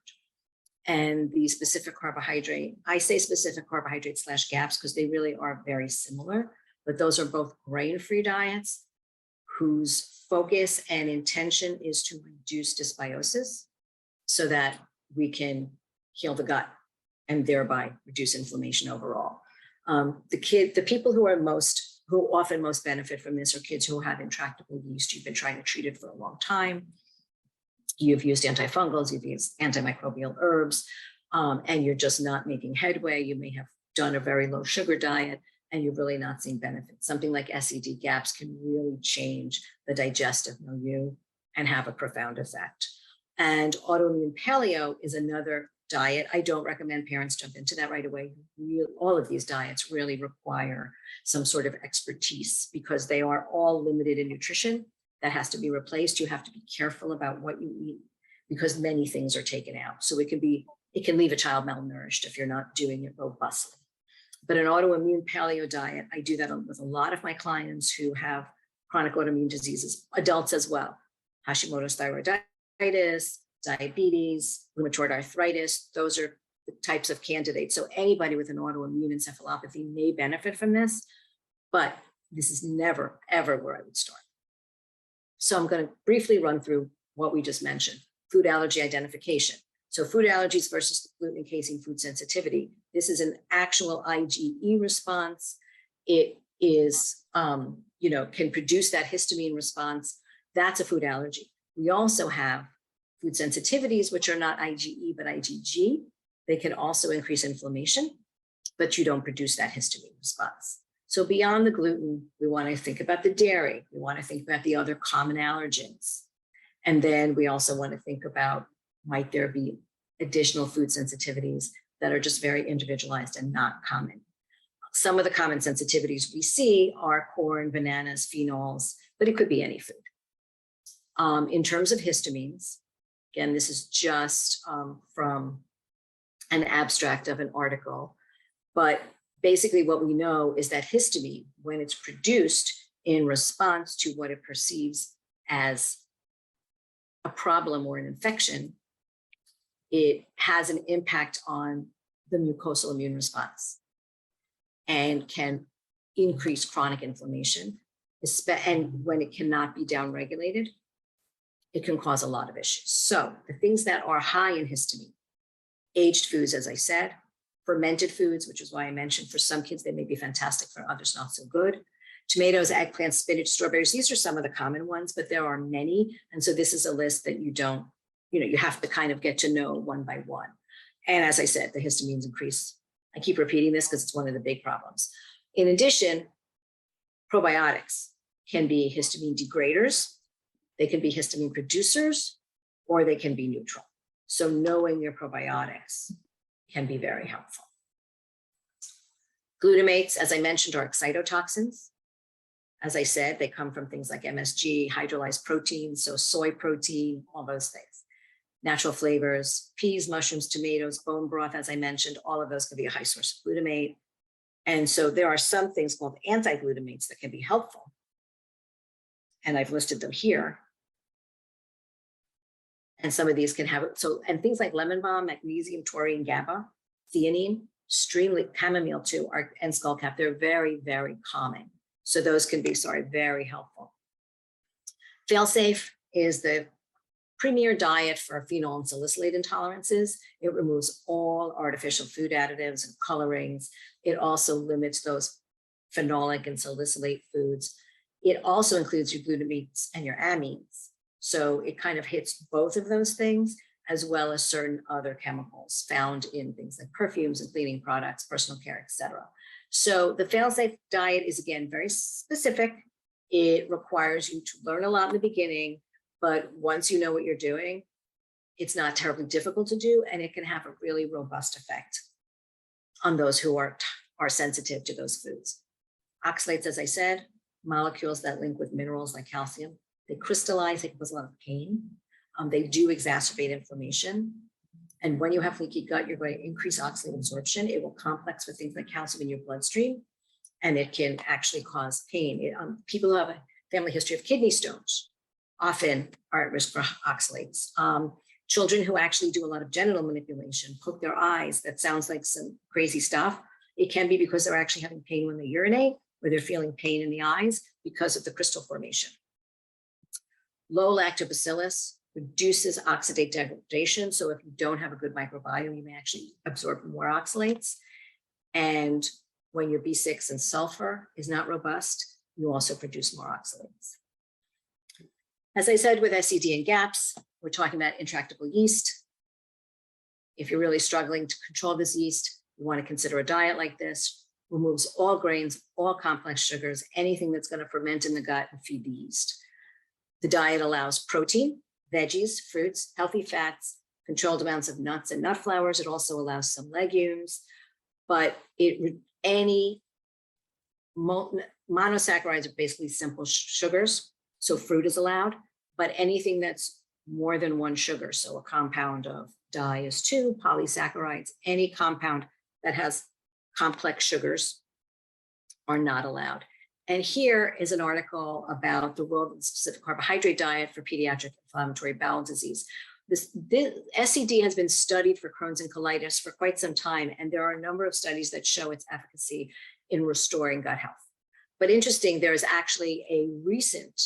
And the specific carbohydrate, I say specific carbohydrate / GAPs because they really are very similar, but those are both grain-free diets whose focus and intention is to reduce dysbiosis so that we can heal the gut and thereby reduce inflammation overall. The people who often most benefit from this are kids who have intractable yeast. You've been trying to treat it for a long time. You've used antifungals, you've used antimicrobial herbs, and you're just not making headway. You may have done a very low sugar diet and you're really not seeing benefits. Something like SED GAPs can really change the digestive milieu and have a profound effect. And autoimmune paleo is another diet. I don't recommend parents jump into that right away. All of these diets really require some sort of expertise because they are all limited in nutrition. That has to be replaced. You have to be careful about what you eat because many things are taken out. So it can leave a child malnourished if you're not doing it robustly. But an autoimmune paleo diet, I do that with a lot of my clients who have chronic autoimmune diseases, adults as well. Hashimoto's thyroiditis, diabetes, rheumatoid arthritis, those are the types of candidates. So anybody with an autoimmune encephalopathy may benefit from this, but this is never, ever where I would start. So I'm going to briefly run through what we just mentioned, food allergy identification. So food allergies versus gluten and casein food sensitivity. This is an actual IgE response. It is, can produce that histamine response. That's a food allergy. We also have food sensitivities, which are not IgE, but IgG. They can also increase inflammation, but you don't produce that histamine response. So beyond the gluten, we want to think about the dairy. We want to think about the other common allergens. And then we also want to think about, might there be additional food sensitivities that are just very individualized and not common. Some of the common sensitivities we see are corn, bananas, phenols, but it could be any food. In terms of histamines, again, this is just from an abstract of an article, but basically what we know is that histamine, when it's produced in response to what it perceives as a problem or an infection, it has an impact on the mucosal immune response and can increase chronic inflammation. And when it cannot be downregulated, it can cause a lot of issues. So the things that are high in histamine, aged foods, as I said, fermented foods, which is why I mentioned for some kids, they may be fantastic, for others not so good. Tomatoes, eggplants, spinach, strawberries, these are some of the common ones, but there are many. And so this is a list that you have to kind of get to know one by one. And as I said, the histamines increase. I keep repeating this because it's one of the big problems. In addition, probiotics can be histamine degraders, they can be histamine producers, or they can be neutral. So knowing your probiotics can be very helpful. Glutamates, as I mentioned, are excitotoxins. As I said, they come from things like MSG, hydrolyzed protein, so soy protein, all those things. Natural flavors, peas, mushrooms, tomatoes, bone broth, as I mentioned, all of those can be a high source of glutamate. And so there are some things called anti-glutamates that can be helpful. And I've listed them here. And some of these can have it. So, and things like lemon balm, magnesium, taurine, GABA, theanine, streamlit, chamomile too, and skullcap, they're very, very common. So those can be, very helpful. Failsafe is the premier diet for phenol and salicylate intolerances. It removes all artificial food additives and colorings. It also limits those phenolic and salicylate foods. It also includes your glutamates and your amines. So it kind of hits both of those things, as well as certain other chemicals found in things like perfumes and cleaning products, personal care, etc. So the fail-safe diet is, again, very specific. It requires you to learn a lot in the beginning, but once you know what you're doing, it's not terribly difficult to do, and it can have a really robust effect on those who are sensitive to those foods. Oxalates, as I said, molecules that link with minerals like calcium. They crystallize, they cause a lot of pain. They do exacerbate inflammation. And when you have leaky gut, you're going to increase oxalate absorption. It will complex with things like calcium in your bloodstream, and it can actually cause pain. People who have a family history of kidney stones often are at risk for oxalates. Children who actually do a lot of genital manipulation, poke their eyes, that sounds like some crazy stuff. It can be because they're actually having pain when they urinate, or they're feeling pain in the eyes because of the crystal formation. Low lactobacillus reduces oxidate degradation. So if you don't have a good microbiome, you may actually absorb more oxalates. And when your B6 and sulfur is not robust, you also produce more oxalates. As I said, with SED and GAPS, we're talking about intractable yeast. If you're really struggling to control this yeast, you want to consider a diet like this. Removes all grains, all complex sugars, anything that's going to ferment in the gut and feed the yeast. The diet allows protein, veggies, fruits, healthy fats, controlled amounts of nuts and nut flours. It also allows some legumes, but any monosaccharides are basically simple sugars. So fruit is allowed, but anything that's more than one sugar. So a compound of di is 2, polysaccharides, any compound that has complex sugars are not allowed. And here is an article about the role of the specific carbohydrate diet for pediatric inflammatory bowel disease. This SED has been studied for Crohn's and colitis for quite some time, and there are a number of studies that show its efficacy in restoring gut health. But interesting, there is actually a recent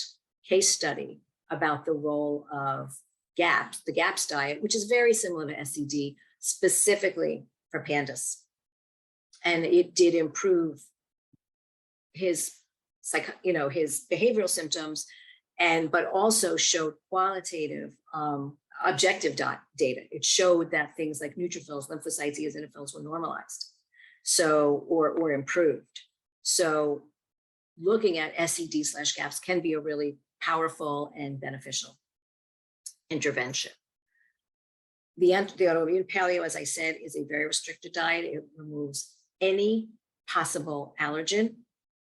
case study about the role of GAPS, the GAPS diet, which is very similar to SED, specifically for pandas. And it did improve his behavioral symptoms, but also showed qualitative, objective data. It showed that things like neutrophils, lymphocytes, eosinophils were normalized, or improved. So looking at SED/GAPS can be a really powerful and beneficial intervention. The autoimmune paleo, as I said, is a very restricted diet. It removes any possible allergen,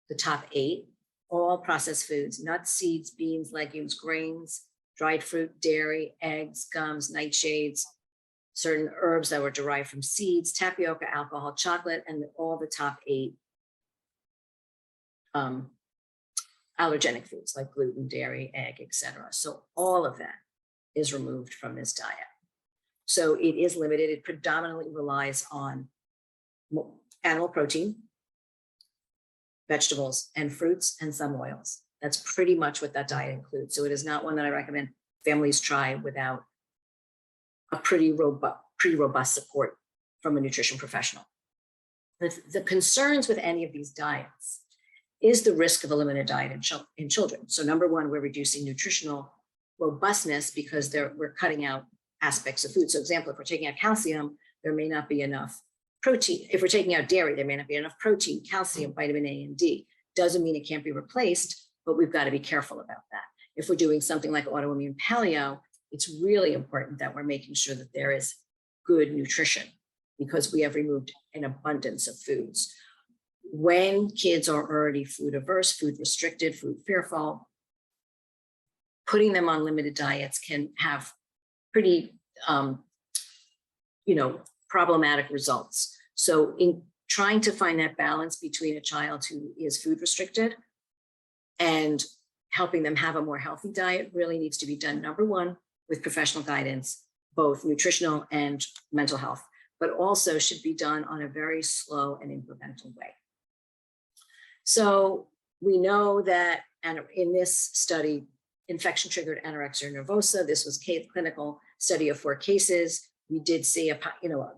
the top 8, all processed foods, nuts, seeds, beans, legumes, grains, dried fruit, dairy, eggs, gums, nightshades, certain herbs that were derived from seeds, tapioca, alcohol, chocolate, and all the top 8 allergenic foods like gluten, dairy, egg, etc. So all of that is removed from this diet. So it is limited. It predominantly relies on animal protein, vegetables, and fruits, and some oils. That's pretty much what that diet includes. So it is not one that I recommend families try without a pretty robust support from a nutrition professional. The concerns with any of these diets is the risk of a limited diet in children. So number one, we're reducing nutritional robustness because we're cutting out aspects of food. So example, if we're taking out calcium, there may not be enough protein. If we're taking out dairy, there may not be enough protein, calcium, vitamin A and D. Doesn't mean it can't be replaced, but we've got to be careful about that. If we're doing something like autoimmune paleo, it's really important that we're making sure that there is good nutrition because we have removed an abundance of foods. When kids are already food averse, food restricted, food fearful, putting them on limited diets can have pretty, problematic results. So in trying to find that balance between a child who is food restricted and helping them have a more healthy diet really needs to be done, number one, with professional guidance, both nutritional and mental health, but also should be done on a very slow and incremental way. So we know that, and in this study, infection-triggered anorexia nervosa, this was a clinical study of 4 cases. We did see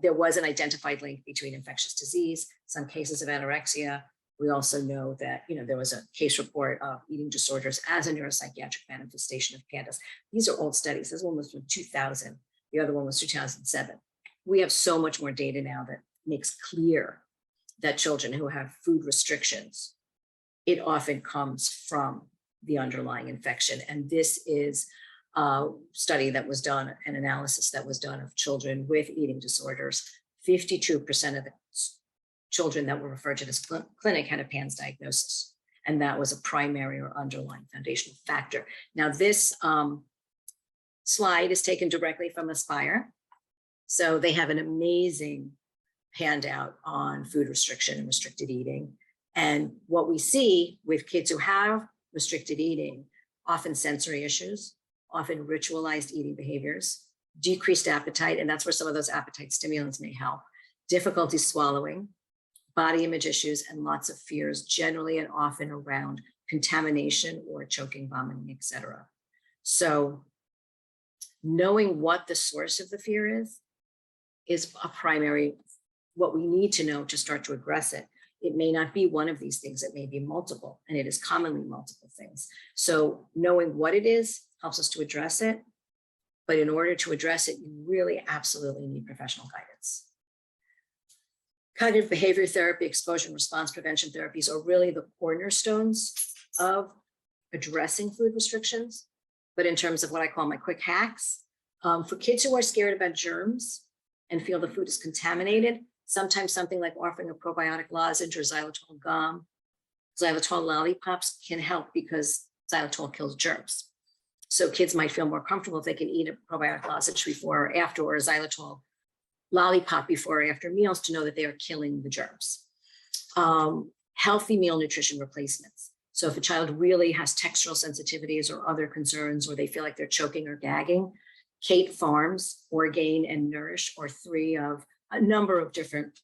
there was an identified link between infectious disease, some cases of anorexia. We also know that, there was a case report of eating disorders as a neuropsychiatric manifestation of PANDAS. These are old studies. This one was from 2000. The other one was 2007. We have so much more data now that makes clear that children who have food restrictions, it often comes from the underlying infection. And this is a study that was done, an analysis that was done of children with eating disorders. 52% of the children that were referred to this clinic had a PANS diagnosis. And that was a primary or underlying foundational factor. Now this slide is taken directly from Aspire. So they have an amazing handout on food restriction and restricted eating. And what we see with kids who have restricted eating, often sensory issues, often ritualized eating behaviors, decreased appetite, and that's where some of those appetite stimulants may help, difficulty swallowing, body image issues, and lots of fears, generally and often around contamination or choking, vomiting, etc. So knowing what the source of the fear is a primary, what we need to know to start to address it. It may not be one of these things, it may be multiple, and it is commonly multiple things. So knowing what it is helps us to address it. But in order to address it, you really absolutely need professional guidance. Cognitive behavior therapy, exposure and response prevention therapies are really the cornerstones of addressing food restrictions. But in terms of what I call my quick hacks, for kids who are scared about germs and feel the food is contaminated, sometimes something like offering a probiotic lozenge or xylitol gum, xylitol lollipops can help because xylitol kills germs. So kids might feel more comfortable if they can eat a probiotic lozenge before or after, or a xylitol lollipop before or after meals to know that they are killing the germs. Healthy meal nutrition replacements. So if a child really has textural sensitivities or other concerns, or they feel like they're choking or gagging, Kate Farms, Orgain, and Nourish are 3 of a number of different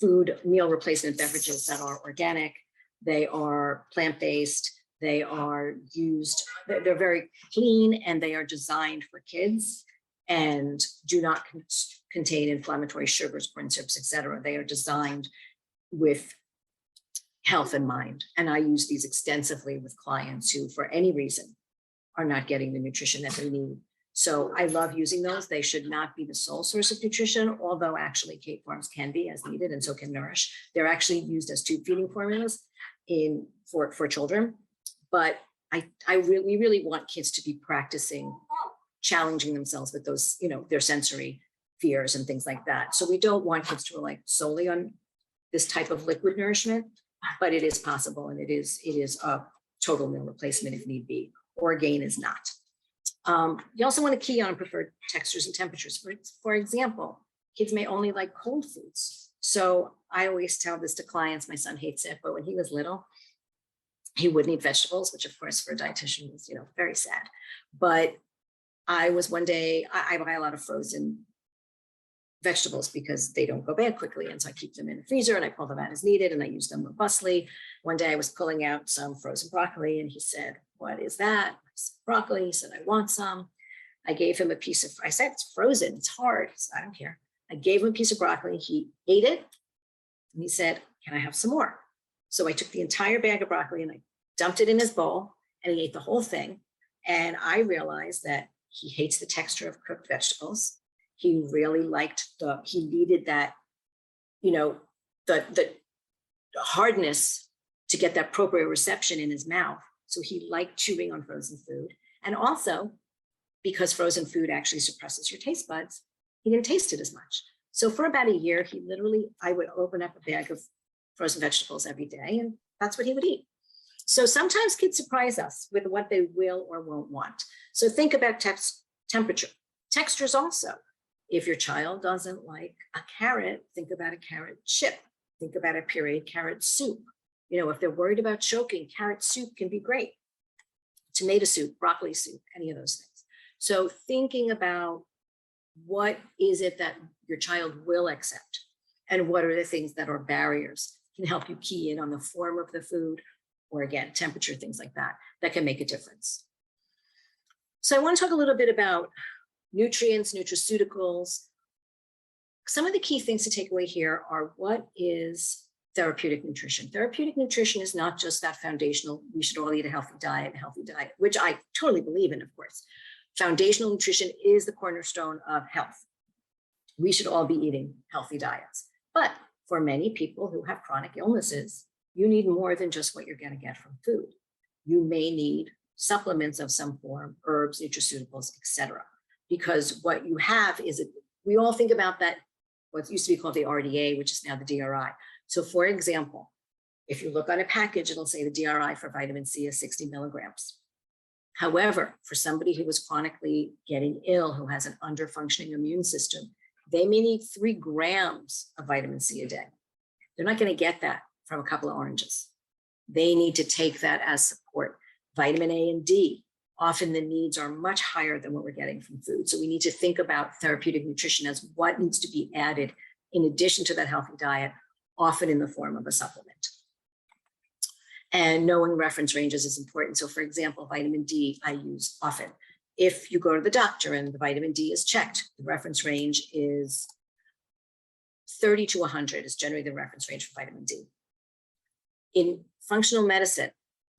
food meal replacement beverages that are organic. They are plant-based. They are used, they're very clean, and they are designed for kids and do not contain inflammatory sugars, corn syrups, etc. They are designed with health in mind. And I use these extensively with clients who, for any reason, are not getting the nutrition that they need. So I love using those. They should not be the sole source of nutrition, although actually Kate Farms can be as needed, and so can Nourish. They're actually used as tube feeding formulas for children. But we really want kids to be practicing challenging themselves with those, their sensory fears and things like that. So we don't want kids to rely solely on this type of liquid nourishment, but it is possible, and it is a total meal replacement if need be. Orgain is not. You also want to key on preferred textures and temperatures. For example, kids may only like cold foods. So I always tell this to clients. My son hates it, but when he was little, he wouldn't eat vegetables, which of course for a dietitian is, very sad. But I was one day, I buy a lot of frozen vegetables because they don't go bad quickly. And so I keep them in the freezer and I pull them out as needed and I use them robustly. One day I was pulling out some frozen broccoli and he said, "What is that?" I said, "Broccoli." He said, "I want some." I gave him a piece of, I said, "It's frozen, it's hard." He said, "I don't care." I gave him a piece of broccoli. He ate it and he said, "Can I have some more?" So I took the entire bag of broccoli and I dumped it in his bowl and he ate the whole thing. And I realized that he hates the texture of cooked vegetables. He really liked he needed that, the hardness to get that proprioception in his mouth. So he liked chewing on frozen food. And also because frozen food actually suppresses your taste buds, he didn't taste it as much. So for about a year, I would open up a bag of frozen vegetables every day and that's what he would eat. So sometimes kids surprise us with what they will or won't want. So think about temperature. Textures also. If your child doesn't like a carrot, think about a carrot chip. Think about a pureed carrot soup. If they're worried about choking, carrot soup can be great. Tomato soup, broccoli soup, any of those things. So thinking about what is it that your child will accept and what are the things that are barriers can help you key in on the form of the food or again, temperature, things like that, that can make a difference. So I want to talk a little bit about nutrients, nutraceuticals. Some of the key things to take away here are what is therapeutic nutrition. Therapeutic nutrition is not just that foundational, we should all eat a healthy diet, which I totally believe in, of course. Foundational nutrition is the cornerstone of health. We should all be eating healthy diets. But for many people who have chronic illnesses, you need more than just what you're going to get from food. You may need supplements of some form, herbs, nutraceuticals, etc. Because what you have is, we all think about that, what used to be called the RDA, which is now the DRI. So for example, if you look on a package, it'll say the DRI for vitamin C is 60 milligrams. However, for somebody who is chronically getting ill, who has an under-functioning immune system, they may need 3 grams of vitamin C a day. They're not going to get that from a couple of oranges. They need to take that as support. Vitamin A and D, often the needs are much higher than what we're getting from food. So we need to think about therapeutic nutrition as what needs to be added in addition to that healthy diet, often in the form of a supplement. And knowing reference ranges is important. So for example, vitamin D I use often. If you go to the doctor and the vitamin D is checked, the reference range is 30 to 100 is generally the reference range for vitamin D. In functional medicine,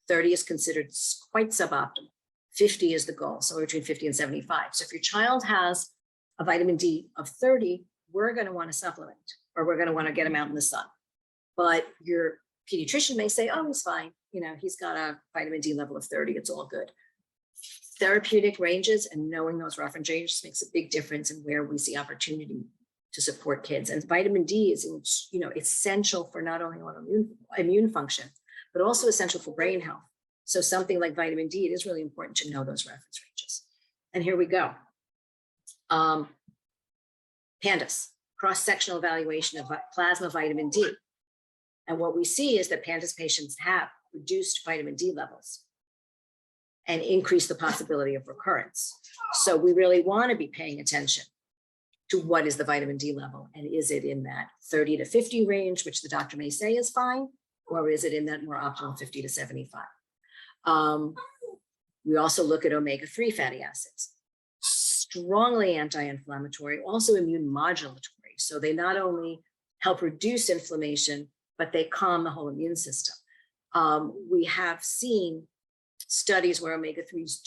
30 is considered quite suboptimal. 50 is the goal, so between 50 and 75. So if your child has a vitamin D of 30, we're going to want to supplement, or we're going to want to get him out in the sun. But your pediatrician may say, "Oh, he's fine. He's got a vitamin D level of 30. It's all good." Therapeutic ranges and knowing those reference ranges makes a big difference in where we see opportunity to support kids. And vitamin D is, essential for not only immune function, but also essential for brain health. So something like vitamin D, it is really important to know those reference ranges. And here we go. PANDAS, cross-sectional evaluation of plasma vitamin D. And what we see is that PANDAS patients have reduced vitamin D levels and increase the possibility of recurrence. So we really want to be paying attention to what is the vitamin D level, and is it in that 30 to 50 range, which the doctor may say is fine, or is it in that more optimal 50 to 75? We also look at omega-3 fatty acids, strongly anti-inflammatory, also immune modulatory. So they not only help reduce inflammation, but they calm the whole immune system. We have seen studies where omega-3s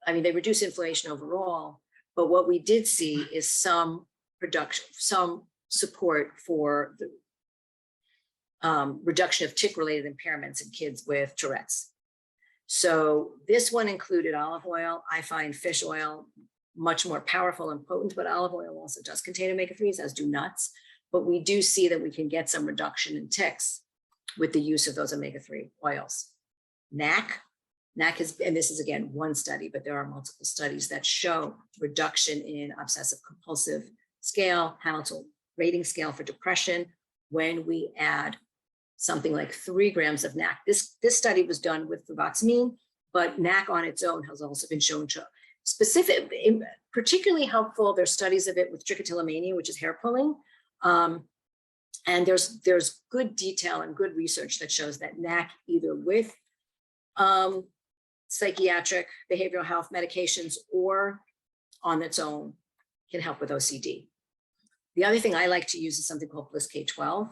they reduce inflammation overall, But what we did see is some production, some support for the reduction of tick-related impairments in kids with Tourette's. So this one included olive oil. I find fish oil much more powerful and potent, but olive oil also does contain omega-3s, as do nuts. But we do see that we can get some reduction in ticks with the use of those omega-3 oils. NAC is, and this is again one study, but there are multiple studies that show reduction in obsessive compulsive scale, Hamilton rating scale for depression when we add something like 3 grams of NAC. This study was done with fluvoxamine, but NAC on its own has also been shown to particularly helpful. There's studies of it with trichotillomania, which is hair pulling. And there's good detail and good research that shows that NAC, either with psychiatric behavioral health medications or on its own, can help with OCD. The other thing I like to use is something called Bliss K12.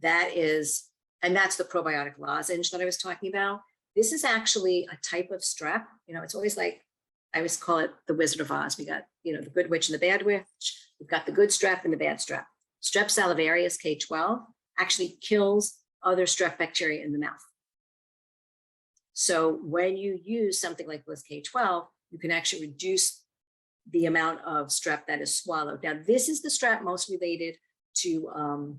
That is, and that's the probiotic lozenge that I was talking about. This is actually a type of strep. You know, it's always like, I always call it the Wizard of Oz. We got, you know, the good witch and the bad witch. We've got the good strep and the bad strep. Strep salivarius K12 actually kills other strep bacteria in the mouth. So when you use something like Bliss K12, you can actually reduce the amount of strep that is swallowed. Now, this is the strep most related to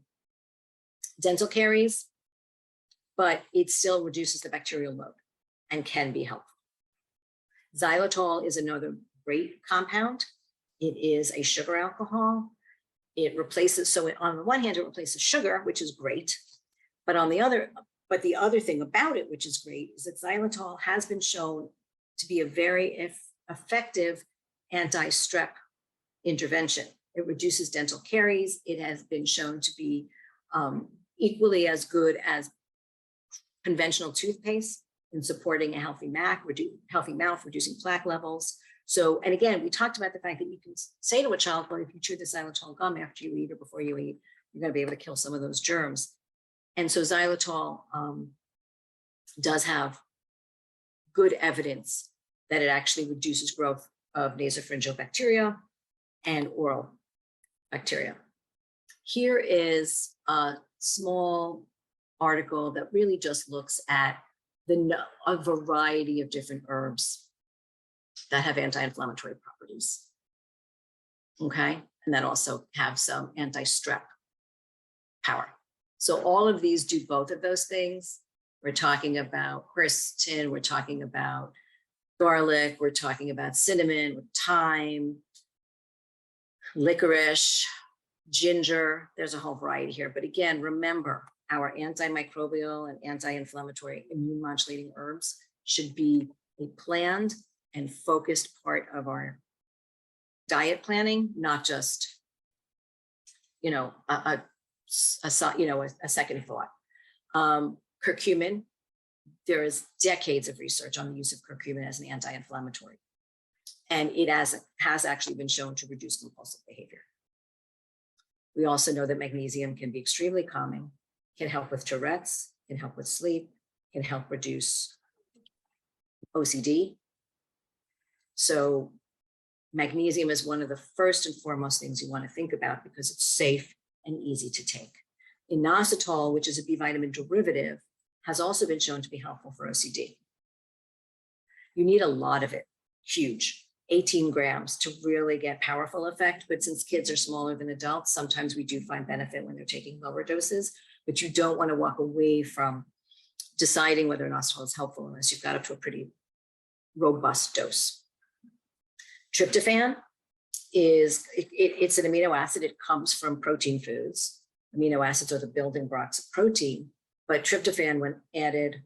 dental caries, but it still reduces the bacterial load and can be helpful. Xylitol is another great compound. It is a sugar alcohol. It replaces, so on the one hand, it replaces sugar, which is great, but on the other, the other thing about it, which is great, is that xylitol has been shown to be a very effective anti-strep intervention. It reduces dental caries. It has been shown to be equally as good as conventional toothpaste in supporting a healthy mouth, reducing plaque levels. So, and again, we talked about the fact that you can say to a child, well, if you chew the xylitol gum after you eat or before you eat, you're going to be able to kill some of those germs. And so xylitol does have good evidence that it actually reduces growth of nasopharyngeal bacteria and oral bacteria. Here is a small article that really just looks at a variety of different herbs that have anti-inflammatory properties, okay? And that also have some anti-strep power. So all of these do both of those things. We're talking about quercetin, we're talking about garlic, we're talking about cinnamon, thyme, licorice, ginger. There's a whole variety here. But again, remember, our antimicrobial and anti-inflammatory immune modulating herbs should be a planned and focused part of our diet planning, not just, you know, a second thought. Curcumin, there is decades of research on the use of curcumin as an anti-inflammatory, and it has actually been shown to reduce compulsive behavior. We also know that magnesium can be extremely calming, can help with Tourette's, can help with sleep, can help reduce OCD. So magnesium is one of the first and foremost things you want to think about because it's safe and easy to take. Inositol, which is a B vitamin derivative, has also been shown to be helpful for OCD. You need a lot of it, huge, 18 grams to really get powerful effect. But since kids are smaller than adults, sometimes we do find benefit when they're taking lower doses, but you don't want to walk away from deciding whether inositol is helpful unless you've got up to a pretty robust dose. Tryptophan is, it's an amino acid. It comes from protein foods. Amino acids are the building blocks of protein, but tryptophan, when added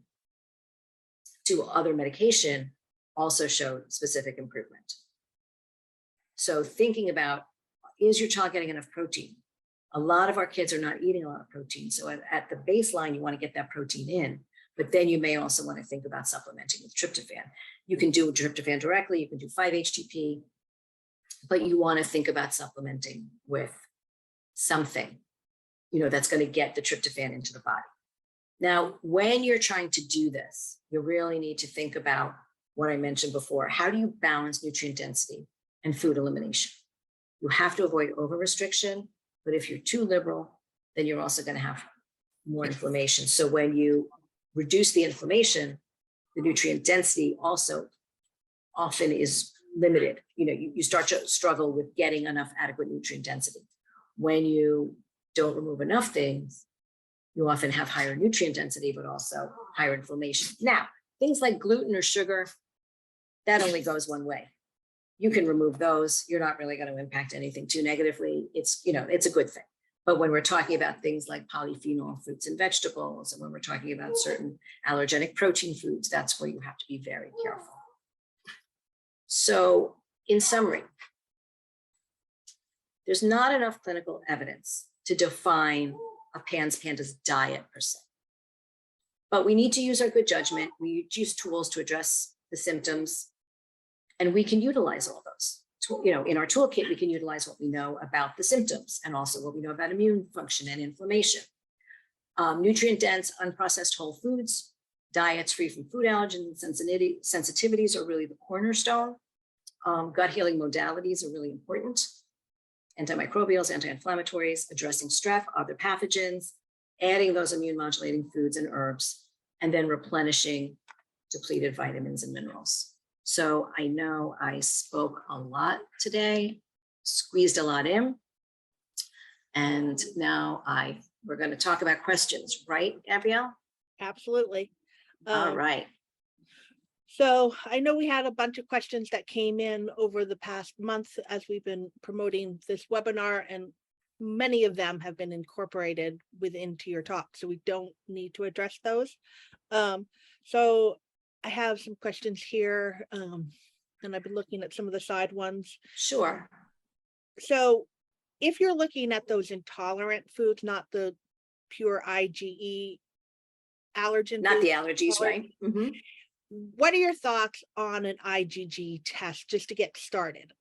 to other medication, also showed specific improvement. So thinking about, is your child getting enough protein? A lot of our kids are not eating a lot of protein. So at the baseline, you want to get that protein in, but then you may also want to think about supplementing with tryptophan. You can do tryptophan directly, you can do 5-HTP, but you want to think about supplementing with something, you know, that's going to get the tryptophan into the body. Now, when you're trying to do this, you really need to think about what I mentioned before. How do you balance nutrient density and food elimination. You have to avoid over restriction, but if you're too liberal, then you're also going to have more inflammation. So when you reduce the inflammation, the nutrient density also often is limited. You start to struggle with getting enough adequate nutrient density. When you don't remove enough things, you often have higher nutrient density, but also higher inflammation. Now, things like gluten or sugar, that only goes one way. You can remove those. You're not really going to impact anything too negatively. It's a good thing. But when we're talking about things like polyphenol fruits and vegetables, and when we're talking about certain allergenic protein foods, that's where you have to be very careful. So in summary, there's not enough clinical evidence to define a PANS PANDAS diet per se. But we need to use our good judgment. We use tools to address the symptoms, and we can utilize all those. In our toolkit, we can utilize what we know about the symptoms and also what we know about immune function and inflammation. Nutrient-dense, unprocessed whole foods, diets free from food allergens and sensitivities are really the cornerstone. Gut healing modalities are really important. Antimicrobials, anti-inflammatories, addressing strep, other pathogens, adding those immune modulating foods and herbs, and then replenishing depleted vitamins and minerals. So I know I spoke a lot today, squeezed a lot in, and now we're going to talk about questions, right, Gabrielle? Absolutely. All right. So I know we had a bunch of questions that came in over the past month as we've been promoting this webinar, and many of them have been incorporated into your talk, so we don't need to address those. So I have some questions here, and I've been looking at some of the side ones. Sure. So if you're looking at those intolerant foods, not the pure IgE allergen Not foods, the allergies, right? Mm-hmm. What are your thoughts on an IgG test just to get started?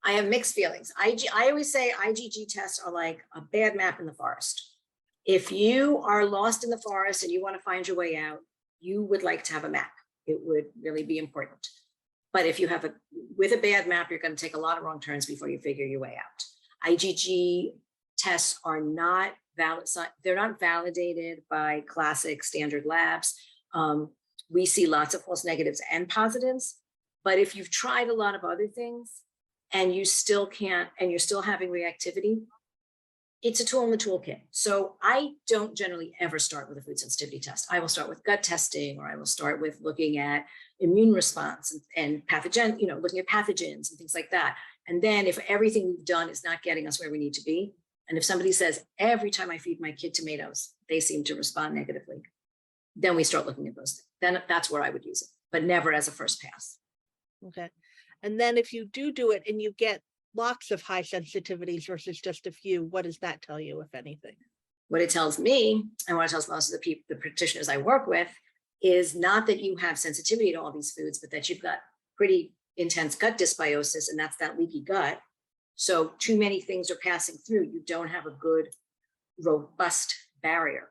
I have mixed feelings. I always say IgG tests are like a bad map in the forest. If you are lost in the forest and you want to find your way out, you would like to have a map. It would really be important. But if you have with a bad map, you're going to take a lot of wrong turns before you figure your way out. IgG tests are not valid. They're not validated by classic standard labs. We see lots of false negatives and positives, but if you've tried a lot of other things and you still can't, and you're still having reactivity, it's a tool in the toolkit. So I don't generally ever start with a food sensitivity test. I will start with gut testing, or I will start with looking at immune response and pathogen, looking at pathogens and things like that. And then if everything we've done is not getting us where we need to be, and if somebody says, every time I feed my kid tomatoes, they seem to respond negatively, then we start looking at those things. Then that's where I would use it, but never as a first pass. Okay. And then if you do it and you get lots of high sensitivities versus just a few, what does that tell you, if anything? What it tells me, and what it tells most of the practitioners I work with, is not that you have sensitivity to all these foods, but that you've got pretty intense gut dysbiosis, and that's that leaky gut. So too many things are passing through. You don't have a good, robust barrier.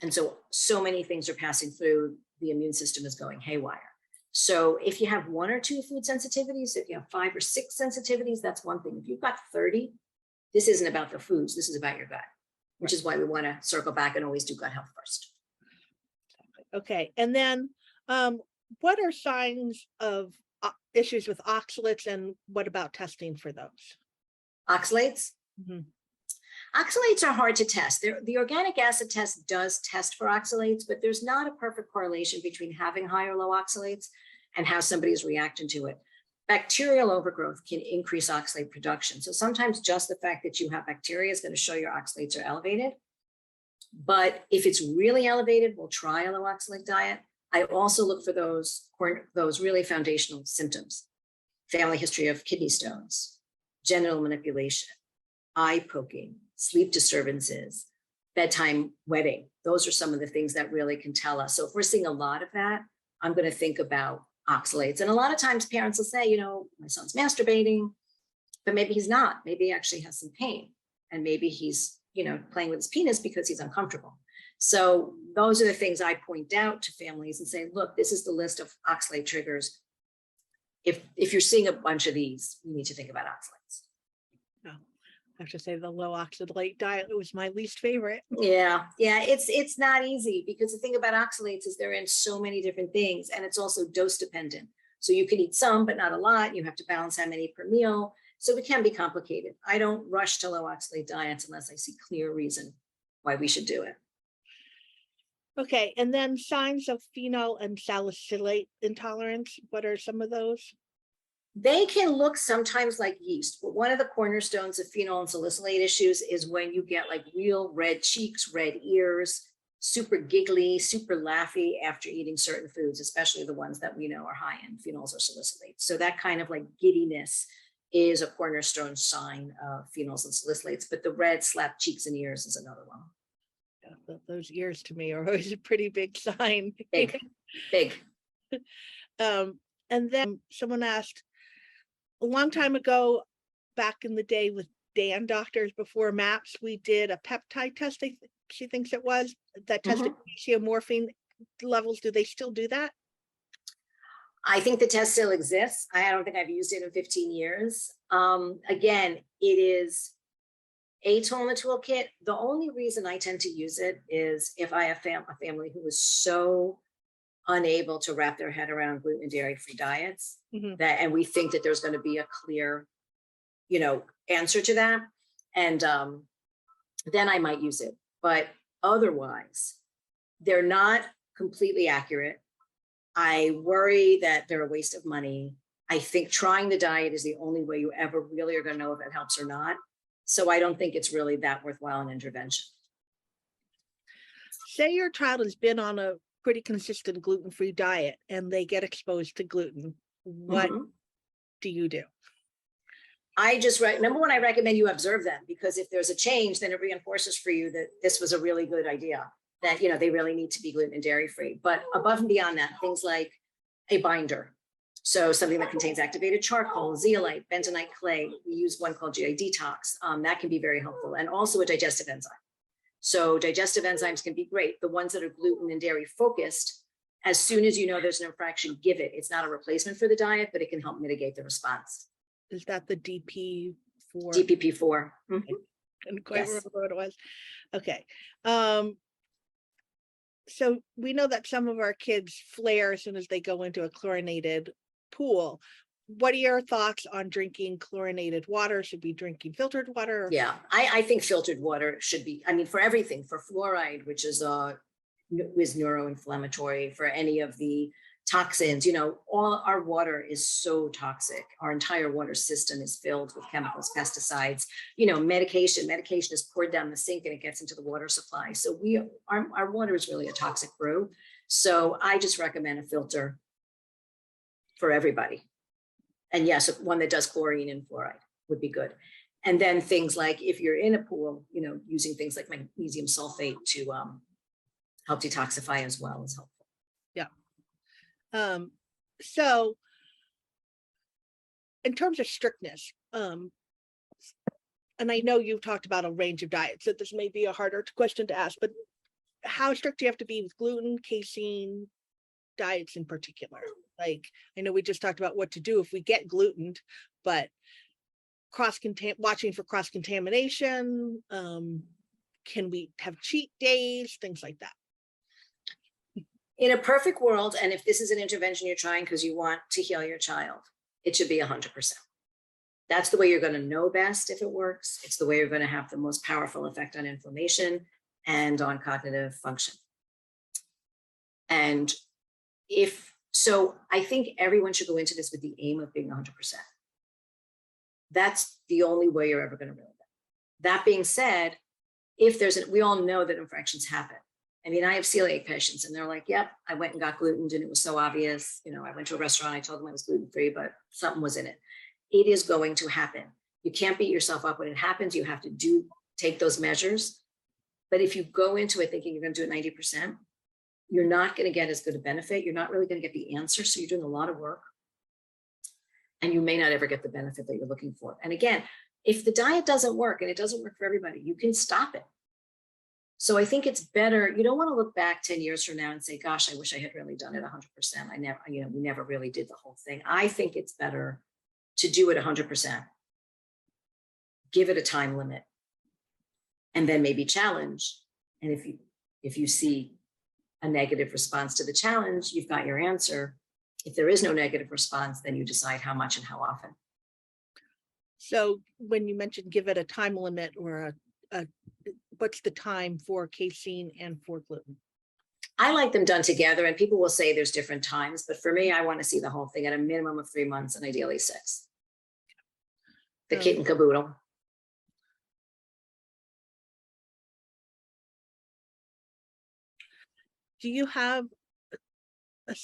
And so many things are passing through, the immune system is going haywire. So if you have 1 or 2 food sensitivities, if you have 5 or 6 sensitivities, that's one thing. If you've got 30, this isn't about the foods, this is about your gut, which is why we want to circle back and always do gut health first. Okay. And then what are signs of issues with oxalates, and what about testing for those? Oxalates? Mm-hmm. Oxalates are hard to test. The organic acid test does test for oxalates, but there's not a perfect correlation between having high or low oxalates and how somebody is reacting to it. Bacterial overgrowth can increase oxalate production. So sometimes just the fact that you have bacteria is going to show your oxalates are elevated. But if it's really elevated, we'll try a low oxalate diet. I also look for those really foundational symptoms: family history of kidney stones, genital manipulation, eye poking, sleep disturbances, bedtime wetting. Those are some of the things that really can tell us. So if we're seeing a lot of that, I'm going to think about oxalates. And a lot of times parents will say, my son's masturbating, but maybe he's not. Maybe he actually has some pain, and maybe he's, playing with his penis because he's uncomfortable. So those are the things I point out to families and say, look, this is the list of oxalate triggers. if you're seeing a bunch of these, you need to think about oxalates. No, I have to say the low oxalate diet was my least favorite. Yeah, it's not easy, because the thing about oxalates is they're in so many different things, and it's also dose dependent. So you can eat some, but not a lot. You have to balance how many per meal. So it can be complicated. I don't rush to low oxalate diets unless I see clear reason why we should do it. Okay, and then signs of phenol and salicylate intolerance. What are some of those? They can look sometimes like yeast, but one of the cornerstones of phenol and salicylate issues is when you get like real red cheeks, red ears, super giggly, super laughy after eating certain foods, especially the ones that we know are high in phenols or salicylates. So that kind of like giddiness is a cornerstone sign of phenols and salicylates, but the red slapped cheeks and ears is another one. Yeah, those ears to me are always a pretty big sign. Big, big. And then someone asked a long time ago, back in the day with Dan doctors before MAPS, we did a peptide test. She thinks it was that tested morphine levels. Do they still do that? I think the test still exists. I don't think I've used it in 15 years. Again, it is a tool in the toolkit. The only reason I tend to use it is if I have a family who is so unable to wrap their head around gluten and dairy-free diets, that, and we think that there's going to be a clear, answer to that. And then I might use it. But otherwise, they're not completely accurate. I worry that they're a waste of money. I think trying the diet is the only way you ever really are going to know if it helps or not. So I don't think it's really that worthwhile an intervention. Say your child has been on a pretty consistent gluten-free diet and they get exposed to gluten. What do you do? I just, number one, I recommend you observe them, because if there's a change, then it reinforces for you that this was a really good idea, that, they really need to be gluten and dairy free. But above and beyond that, things like a binder. So something that contains activated charcoal, zeolite, bentonite clay. We use one called GI Detox. That can be very helpful. And also a digestive enzyme. So digestive enzymes can be great. The ones that are gluten and dairy focused, as soon as you know there's an infraction, give it. It's not a replacement for the diet, but it can help mitigate the response. Is that the DP4? DPP4. I couldn't quite remember what it was. Okay. So we know that some of our kids flare as soon as they go into a chlorinated pool. What are your thoughts on drinking chlorinated water? Should be drinking filtered water? Yeah, I think filtered water should be, for everything, for fluoride, which is neuroinflammatory, for any of the toxins, all our water is so toxic. Our entire water system is filled with chemicals, pesticides, medication is poured down the sink and it gets into the water supply. So our water is really a toxic brew. So I just recommend a filter for everybody. And yes, one that does chlorine and fluoride would be good. And then things like, if you're in a pool, using things like magnesium sulfate to help detoxify as well is helpful. So in terms of strictness, and I know you've talked about a range of diets, so this may be a harder question to ask, but how strict do you have to be with gluten, casein diets in particular? Like, I know we just talked about what to do if we get gluten, but watching for cross-contamination, can we have cheat days, things like that? In a perfect world, and if this is an intervention you're trying because you want to heal your child, it should be 100%. That's the way you're going to know best if it works. It's the way you're going to have the most powerful effect on inflammation and on cognitive function. And so I think everyone should go into this with the aim of being 100%. That's the only way you're ever going to really know. That being said, we all know that infractions happen. I have celiac patients and they're like, yep, I went and got gluten and it was so obvious. I went to a restaurant, I told them I was gluten-free, but something was in it. It is going to happen. You can't beat yourself up when it happens. You have to take those measures. But if you go into it thinking you're going to do it 90%, you're not going to get as good a benefit. You're not really going to get the answer. So you're doing a lot of work and you may not ever get the benefit that you're looking for. And again, if the diet doesn't work and it doesn't work for everybody, you can stop it. So I think it's better, you don't want to look back 10 years from now and say, gosh, I wish I had really done it 100%. We never really did the whole thing. I think it's better to do it 100%, give it a time limit, and then maybe challenge. And if you see a negative response to the challenge, you've got your answer. If there is no negative response, then you decide how much and how often. So when you mentioned give it a time limit or what's the time for casein and for gluten? I like them done together, and people will say there's different times, but for me, I want to see the whole thing at a minimum of 3 months and ideally 6. The kit and caboodle. Do you have a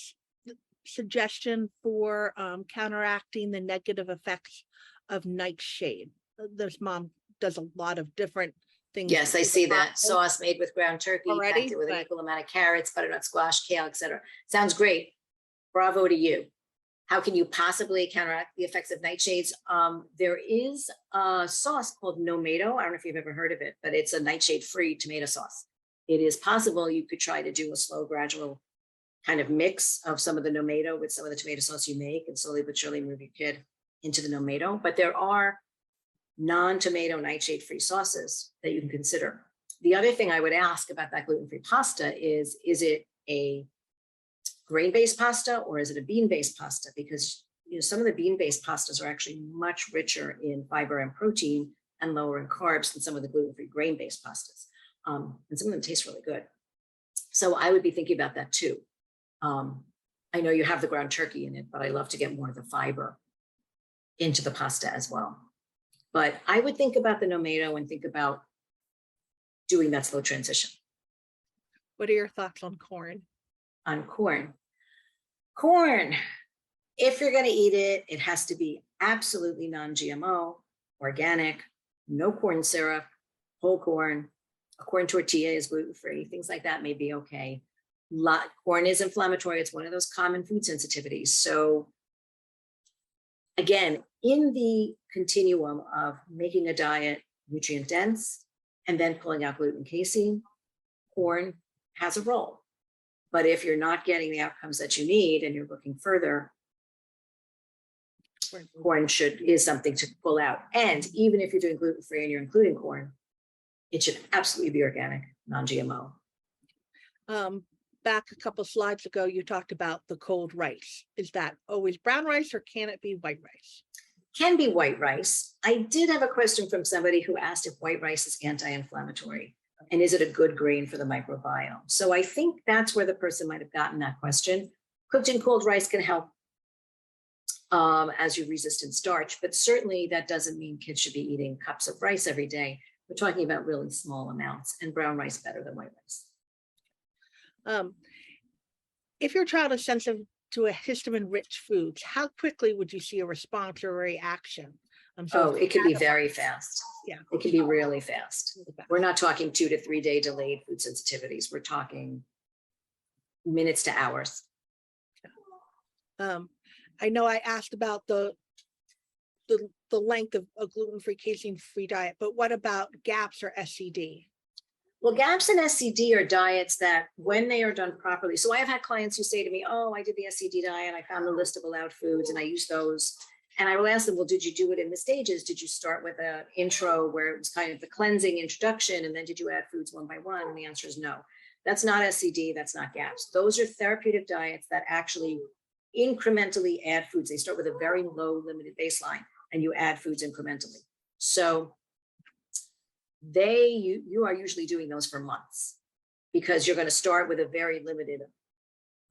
suggestion for counteracting the negative effects of nightshade? This mom does a lot of different things. Yes, I with see the that. pasta Sauce made with ground turkey, already, packed it with an but- equal amount of carrots, butternut squash, kale, etc. Sounds great. Bravo to you. How can you possibly counteract the effects of nightshades? There is a sauce called Nomato. I don't know if you've ever heard of it, but it's a nightshade-free tomato sauce. It is possible you could try to do a slow, gradual kind of mix of some of the Nomato with some of the tomato sauce you make, and slowly but surely move your kid into the Nomato. But there are non-tomato nightshade-free sauces that you can consider. The other thing I would ask about that gluten-free pasta is it a grain-based pasta or is it a bean-based pasta? Because some of the bean-based pastas are actually much richer in fiber and protein and lower in carbs than some of the gluten-free grain-based pastas. And some of them taste really good. So I would be thinking about that too. I know you have the ground turkey in it, but I love to get more of the fiber into the pasta as well. But I would think about the Nomato and think about doing that slow transition. What are your thoughts on corn? On corn. Corn, if you're going to eat it, it has to be absolutely non-GMO, organic, no corn syrup, whole corn. A corn tortilla is gluten-free. Things like that may be okay. Corn is inflammatory. It's one of those common food sensitivities. So again, in the continuum of making a diet nutrient dense and then pulling out gluten casein, corn has a role. But if you're not getting the outcomes that you need and you're looking further, corn is something to pull out. And even if you're doing gluten-free and you're including corn, it should absolutely be organic, non-GMO. Back a couple slides ago, you talked about the cold rice. Is that always brown rice or can it be white rice? Can be white rice. I did have a question from somebody who asked if white rice is anti-inflammatory and is it a good grain for the microbiome? So I think that's where the person might have gotten that question. Cooked in cold rice can help as you resistant starch, but certainly that doesn't mean kids should be eating cups of rice every day. We're talking about really small amounts, and brown rice better than white rice. If your child is sensitive to a histamine-rich foods, how quickly would you see a response or a reaction? It can be very fast. Yeah, it can be really fast. We're not talking 2 to 3 day delayed food sensitivities. We're talking minutes to hours. I know I asked about the length of a gluten-free, casein-free diet, but what about GAPS or SCD? Well, GAPS and SCD are diets that when they are done properly. So I have had clients who say to me, oh, I did the SCD diet. I found the list of allowed foods and I used those. And I will ask them, well, did you do it in the stages? Did you start with an intro where it was kind of the cleansing introduction? And then did you add foods one by one? And the answer is no. That's not SCD. That's not GAPS. Those are therapeutic diets that actually incrementally add foods. They start with a very low limited baseline and you add foods incrementally. So you are usually doing those for months because you're going to start with a very limited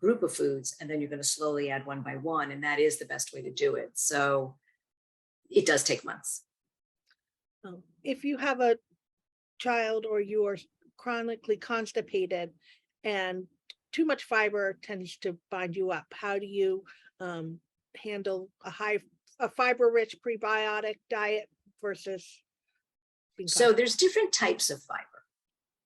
group of foods and then you're going to slowly add one by one, and that is the best way to do it. So it does take months. If you have a child or you are chronically constipated and too much fiber tends to bind you up, how do you handle a fiber-rich prebiotic diet versus So there's different types of fiber.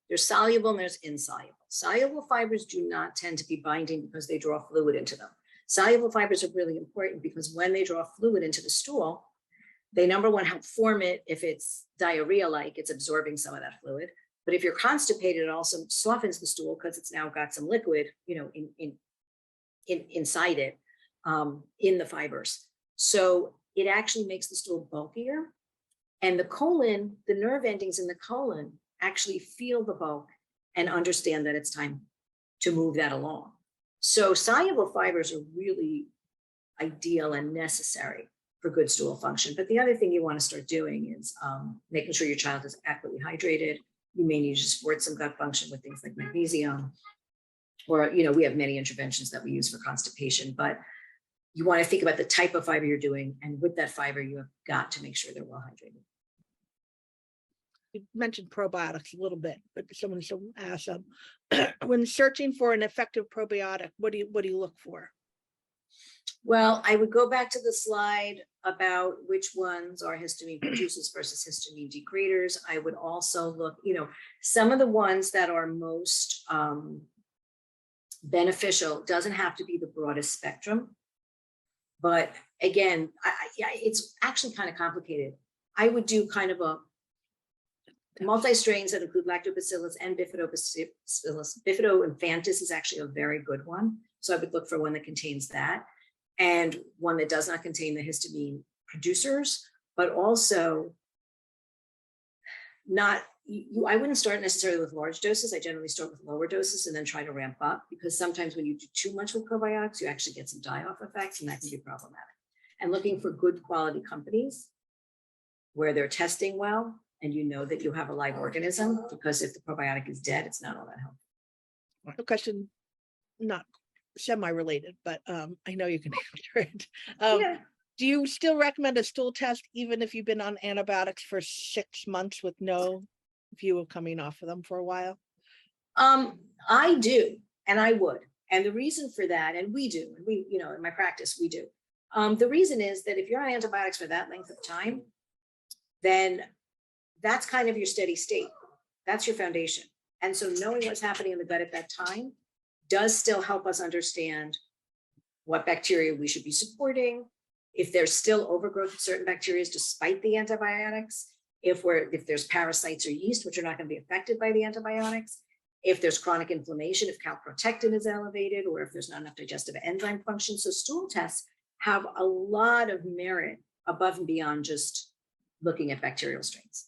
There's soluble and there's insoluble. Soluble fibers do not tend to be binding because they draw fluid into them. Soluble fibers are really important because when they draw fluid into the stool, they, number one, help form it. If it's diarrhea-like, it's absorbing some of that fluid. But if you're constipated, it also softens the stool because it's now got some liquid, inside it, in the fibers. So it actually makes the stool bulkier. And the colon, the nerve endings in the colon actually feel the bulk and understand that it's time to move that along. So soluble fibers are really ideal and necessary for good stool function. But the other thing you want to start doing is making sure your child is adequately hydrated. You may need to support some gut function with things like magnesium, or, we have many interventions that we use for constipation, but you want to think about the type of fiber you're doing. And with that fiber, you have got to make sure they're well hydrated. You mentioned probiotics a little bit, but someone asked, when searching for an effective probiotic, what do you look for? Well, I would go back to the slide about which ones are histamine producers versus histamine degraders. I would also look, some of the ones that are most beneficial, doesn't have to be the broadest spectrum. But again, it's actually kind of complicated. I would do kind of a multi-strains that include lactobacillus and bifidobacillus. Bifido-infantis is actually a very good one. So I would look for one that contains that, and one that does not contain the histamine producers, but also not, I wouldn't start necessarily with large doses. I generally start with lower doses and then try to ramp up, because sometimes when you do too much with probiotics, you actually get some die-off effects, and that can be problematic. And looking for good quality companies where they're testing well, and that you have a live organism, because if the probiotic is dead, it's not all that helpful. A question, not semi-related, but I know you can answer it. Yeah. Do you still recommend a stool test even if you've been on antibiotics for 6 months with no view of coming off of them for a while? I do, and I would. And the reason for that, and we do, and we, in my practice, we do. The reason is that if you're on antibiotics for that length of time, then that's kind of your steady state. That's your foundation. And so knowing what's happening in the gut at that time does still help us understand what bacteria we should be supporting, if there's still overgrowth of certain bacteria despite the antibiotics, if there's parasites or yeast, which are not going to be affected by the antibiotics, if there's chronic inflammation, if calprotectin is elevated, or if there's not enough digestive enzyme function. So stool tests have a lot of merit above and beyond just looking at bacterial strains.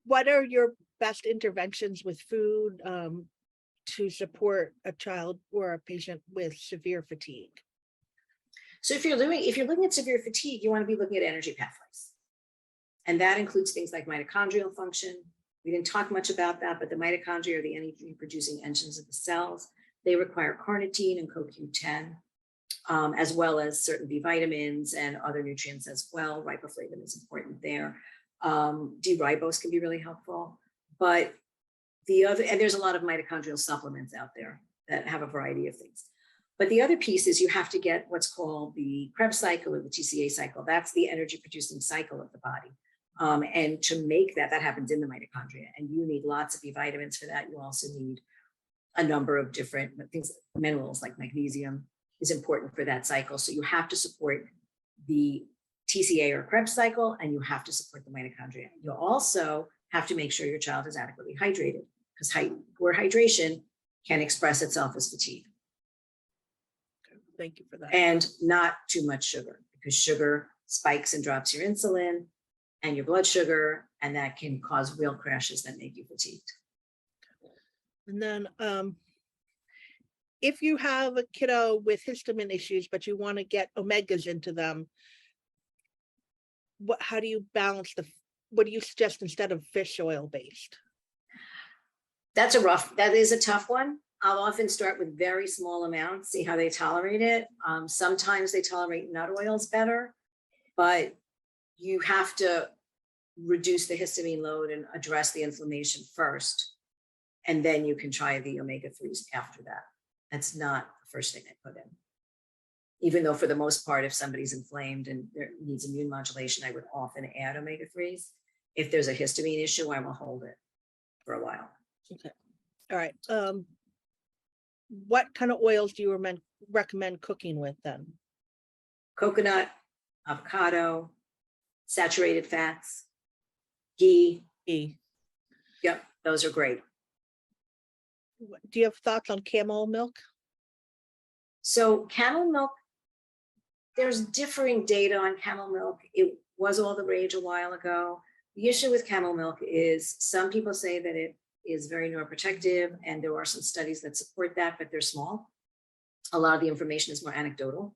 What are your best interventions with food to support a child or a patient with severe fatigue? So if you're looking at severe fatigue, you want to be looking at energy pathways. And that includes things like mitochondrial function. We didn't talk much about that, but the mitochondria are the energy producing engines of the cells. They require carnitine and CoQ10, as well as certain B vitamins and other nutrients as well. Riboflavin is important there. D-ribose can be really helpful, but and there's a lot of mitochondrial supplements out there that have a variety of things. But the other piece is you have to get what's called the Krebs cycle or the TCA cycle. That's the energy producing cycle of the body. And to make that happens in the mitochondria, and you need lots of B vitamins for that. You also need a number of different things, minerals like magnesium is important for that cycle. So you have to support the TCA or Krebs cycle, and you have to support the mitochondria. You also have to make sure your child is adequately hydrated, because poor hydration can express itself as fatigue. Okay, thank you for that. And not too much sugar, because sugar spikes and drops your insulin and your blood sugar, and that can cause real crashes that make you fatigued. And then if you have a kiddo with histamine issues, but you want to get omegas into them, how do you balance what do you suggest instead of fish oil based? That is a tough one. I'll often start with very small amounts, see how they tolerate it. Sometimes they tolerate nut oils better, but you have to reduce the histamine load and address the inflammation first. And then you can try the omega-3s after that. That's not the first thing I put in. Even though for the most part, if somebody's inflamed and needs immune modulation, I would often add omega-3s. If there's a histamine issue, I will hold it for a while. Okay. All right. What kind of oils do you recommend cooking with then? Coconut, avocado, saturated fats. ghee. ghee. Yep, those are great. Do you have thoughts on camel milk? So camel milk, there's differing data on camel milk. It was all the rage a while ago. The issue with camel milk is some people say that it is very neuroprotective, and there are some studies that support that, but they're small. A lot of the information is more anecdotal.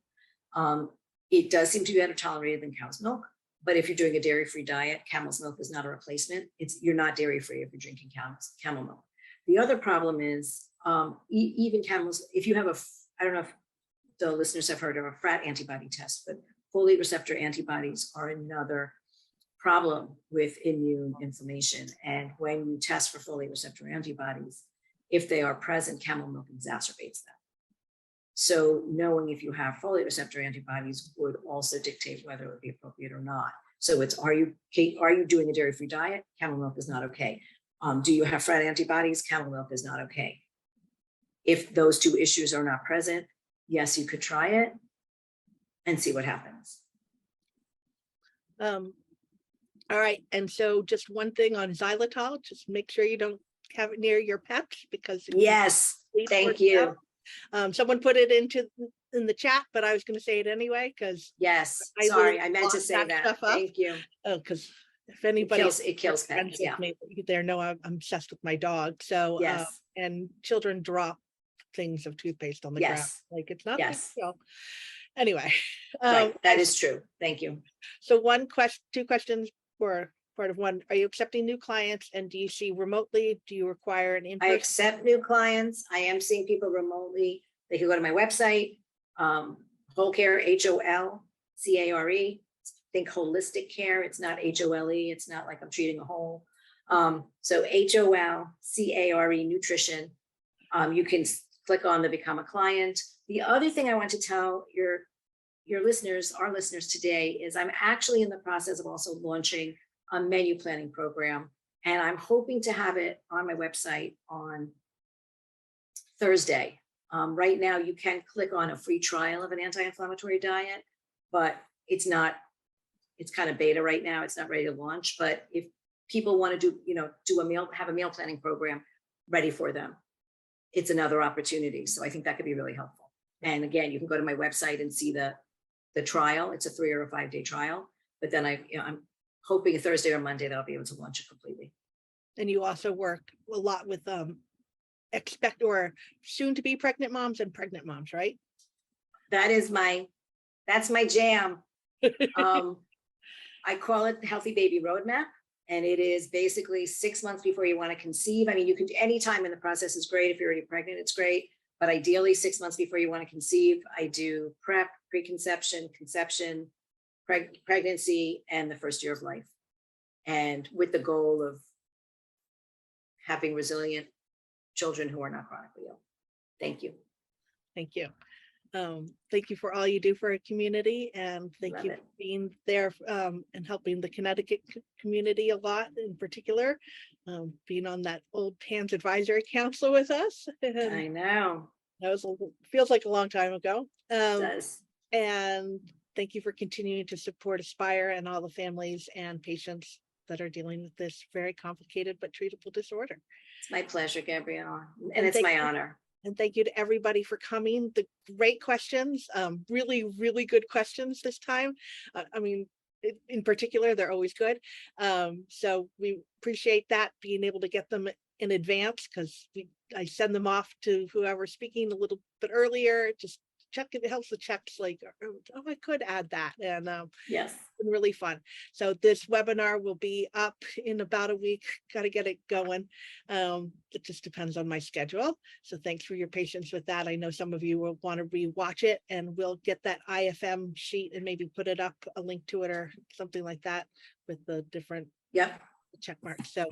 It does seem to be better tolerated than cow's milk, but if you're doing a dairy-free diet, camel's milk is not a replacement. You're not dairy-free if you're drinking camel milk. The other problem is even camels, if you have I don't know if the listeners have heard of a frat antibody test, but folate receptor antibodies are another problem with immune inflammation. And when you test for folate receptor antibodies, if they are present, camel milk exacerbates them. So knowing if you have folate receptor antibodies would also dictate whether it would be appropriate or not. So it's, are you doing a dairy-free diet? Camel milk is not okay. Do you have frat antibodies? Camel milk is not okay. If those two issues are not present, yes, you could try it and see what happens. All right. And so just one thing on xylitol, just make sure you don't have it near your pets, because Yes, thank you. Someone put it in the chat, but I was going to say it anyway, because yes, sorry, I meant to say that. Thank you. Oh, because if anybody it kills pets, yeah. They know I'm obsessed with my dog. So yes, and children drop things of toothpaste on the ground, like it's not. Yes. Anyway, right. That is true. Thank you. So two questions for part of one. Are you accepting new clients, and do you see remotely? Do you require an in-person? I accept new clients. I am seeing people remotely. They can go to my website, Whole Care, HOLCARE. Think holistic care. It's not HOLE. It's not like I'm treating a whole. So HOLCARE Nutrition. You can click on the Become a Client. The other thing I want to tell your listeners, our listeners today, is I'm actually in the process of also launching a menu planning program, and I'm hoping to have it on my website on Thursday. Right now, you can click on a free trial of an anti-inflammatory diet, but it's kind of beta right now. It's not ready to launch, but if people want to have a meal planning program ready for them, it's another opportunity. So I think that could be really helpful. And again, you can go to my website and see the trial. It's a 3 or a 5 day trial, but then I'm hoping a Thursday or Monday that I'll be able to launch it completely. And you also work a lot with expect or soon to be pregnant moms and pregnant moms, right? That's my jam. I call it the Healthy Baby Roadmap, and it is basically 6 months before you want to conceive. I mean, you can do any time in the process is great. If you're already pregnant, it's great. But ideally 6 months before you want to conceive, I do prep, preconception, conception, pregnancy, and the first year of life. And with the goal of having resilient children who are not chronically ill. Thank you. Thank you. Thank you for all you do for our community, and thank you for being there and helping the Connecticut community a lot, in particular, being on that old PANS Advisory Council with us. I know. That feels like a long time ago. It does. And thank you for continuing to support Aspire and all the families and patients that are dealing with this very complicated but treatable disorder. It's my pleasure, Gabrielle, and it's my honor. And thank you to everybody for coming. The great questions, really, really good questions this time. I mean, in particular, they're always good. So we appreciate that, being able to get them in advance, because I send them off to whoever's speaking a little bit earlier, just check it. It helps the checks, like, oh, I could add that. And yes, it's been really fun. So this webinar will be up in about a week. Got to get it going. It just depends on my schedule. So thanks for your patience with that. I know some of you will want to rewatch it, and we'll get that IFM sheet and maybe put it up, a link to it or something like that, with the different check marks. So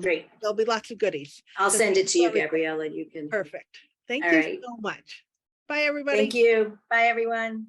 great. There'll be lots of goodies. I'll send it to you, Gabriella. You can. Perfect. Thank you so much. Bye, everybody. Thank you. Bye, everyone.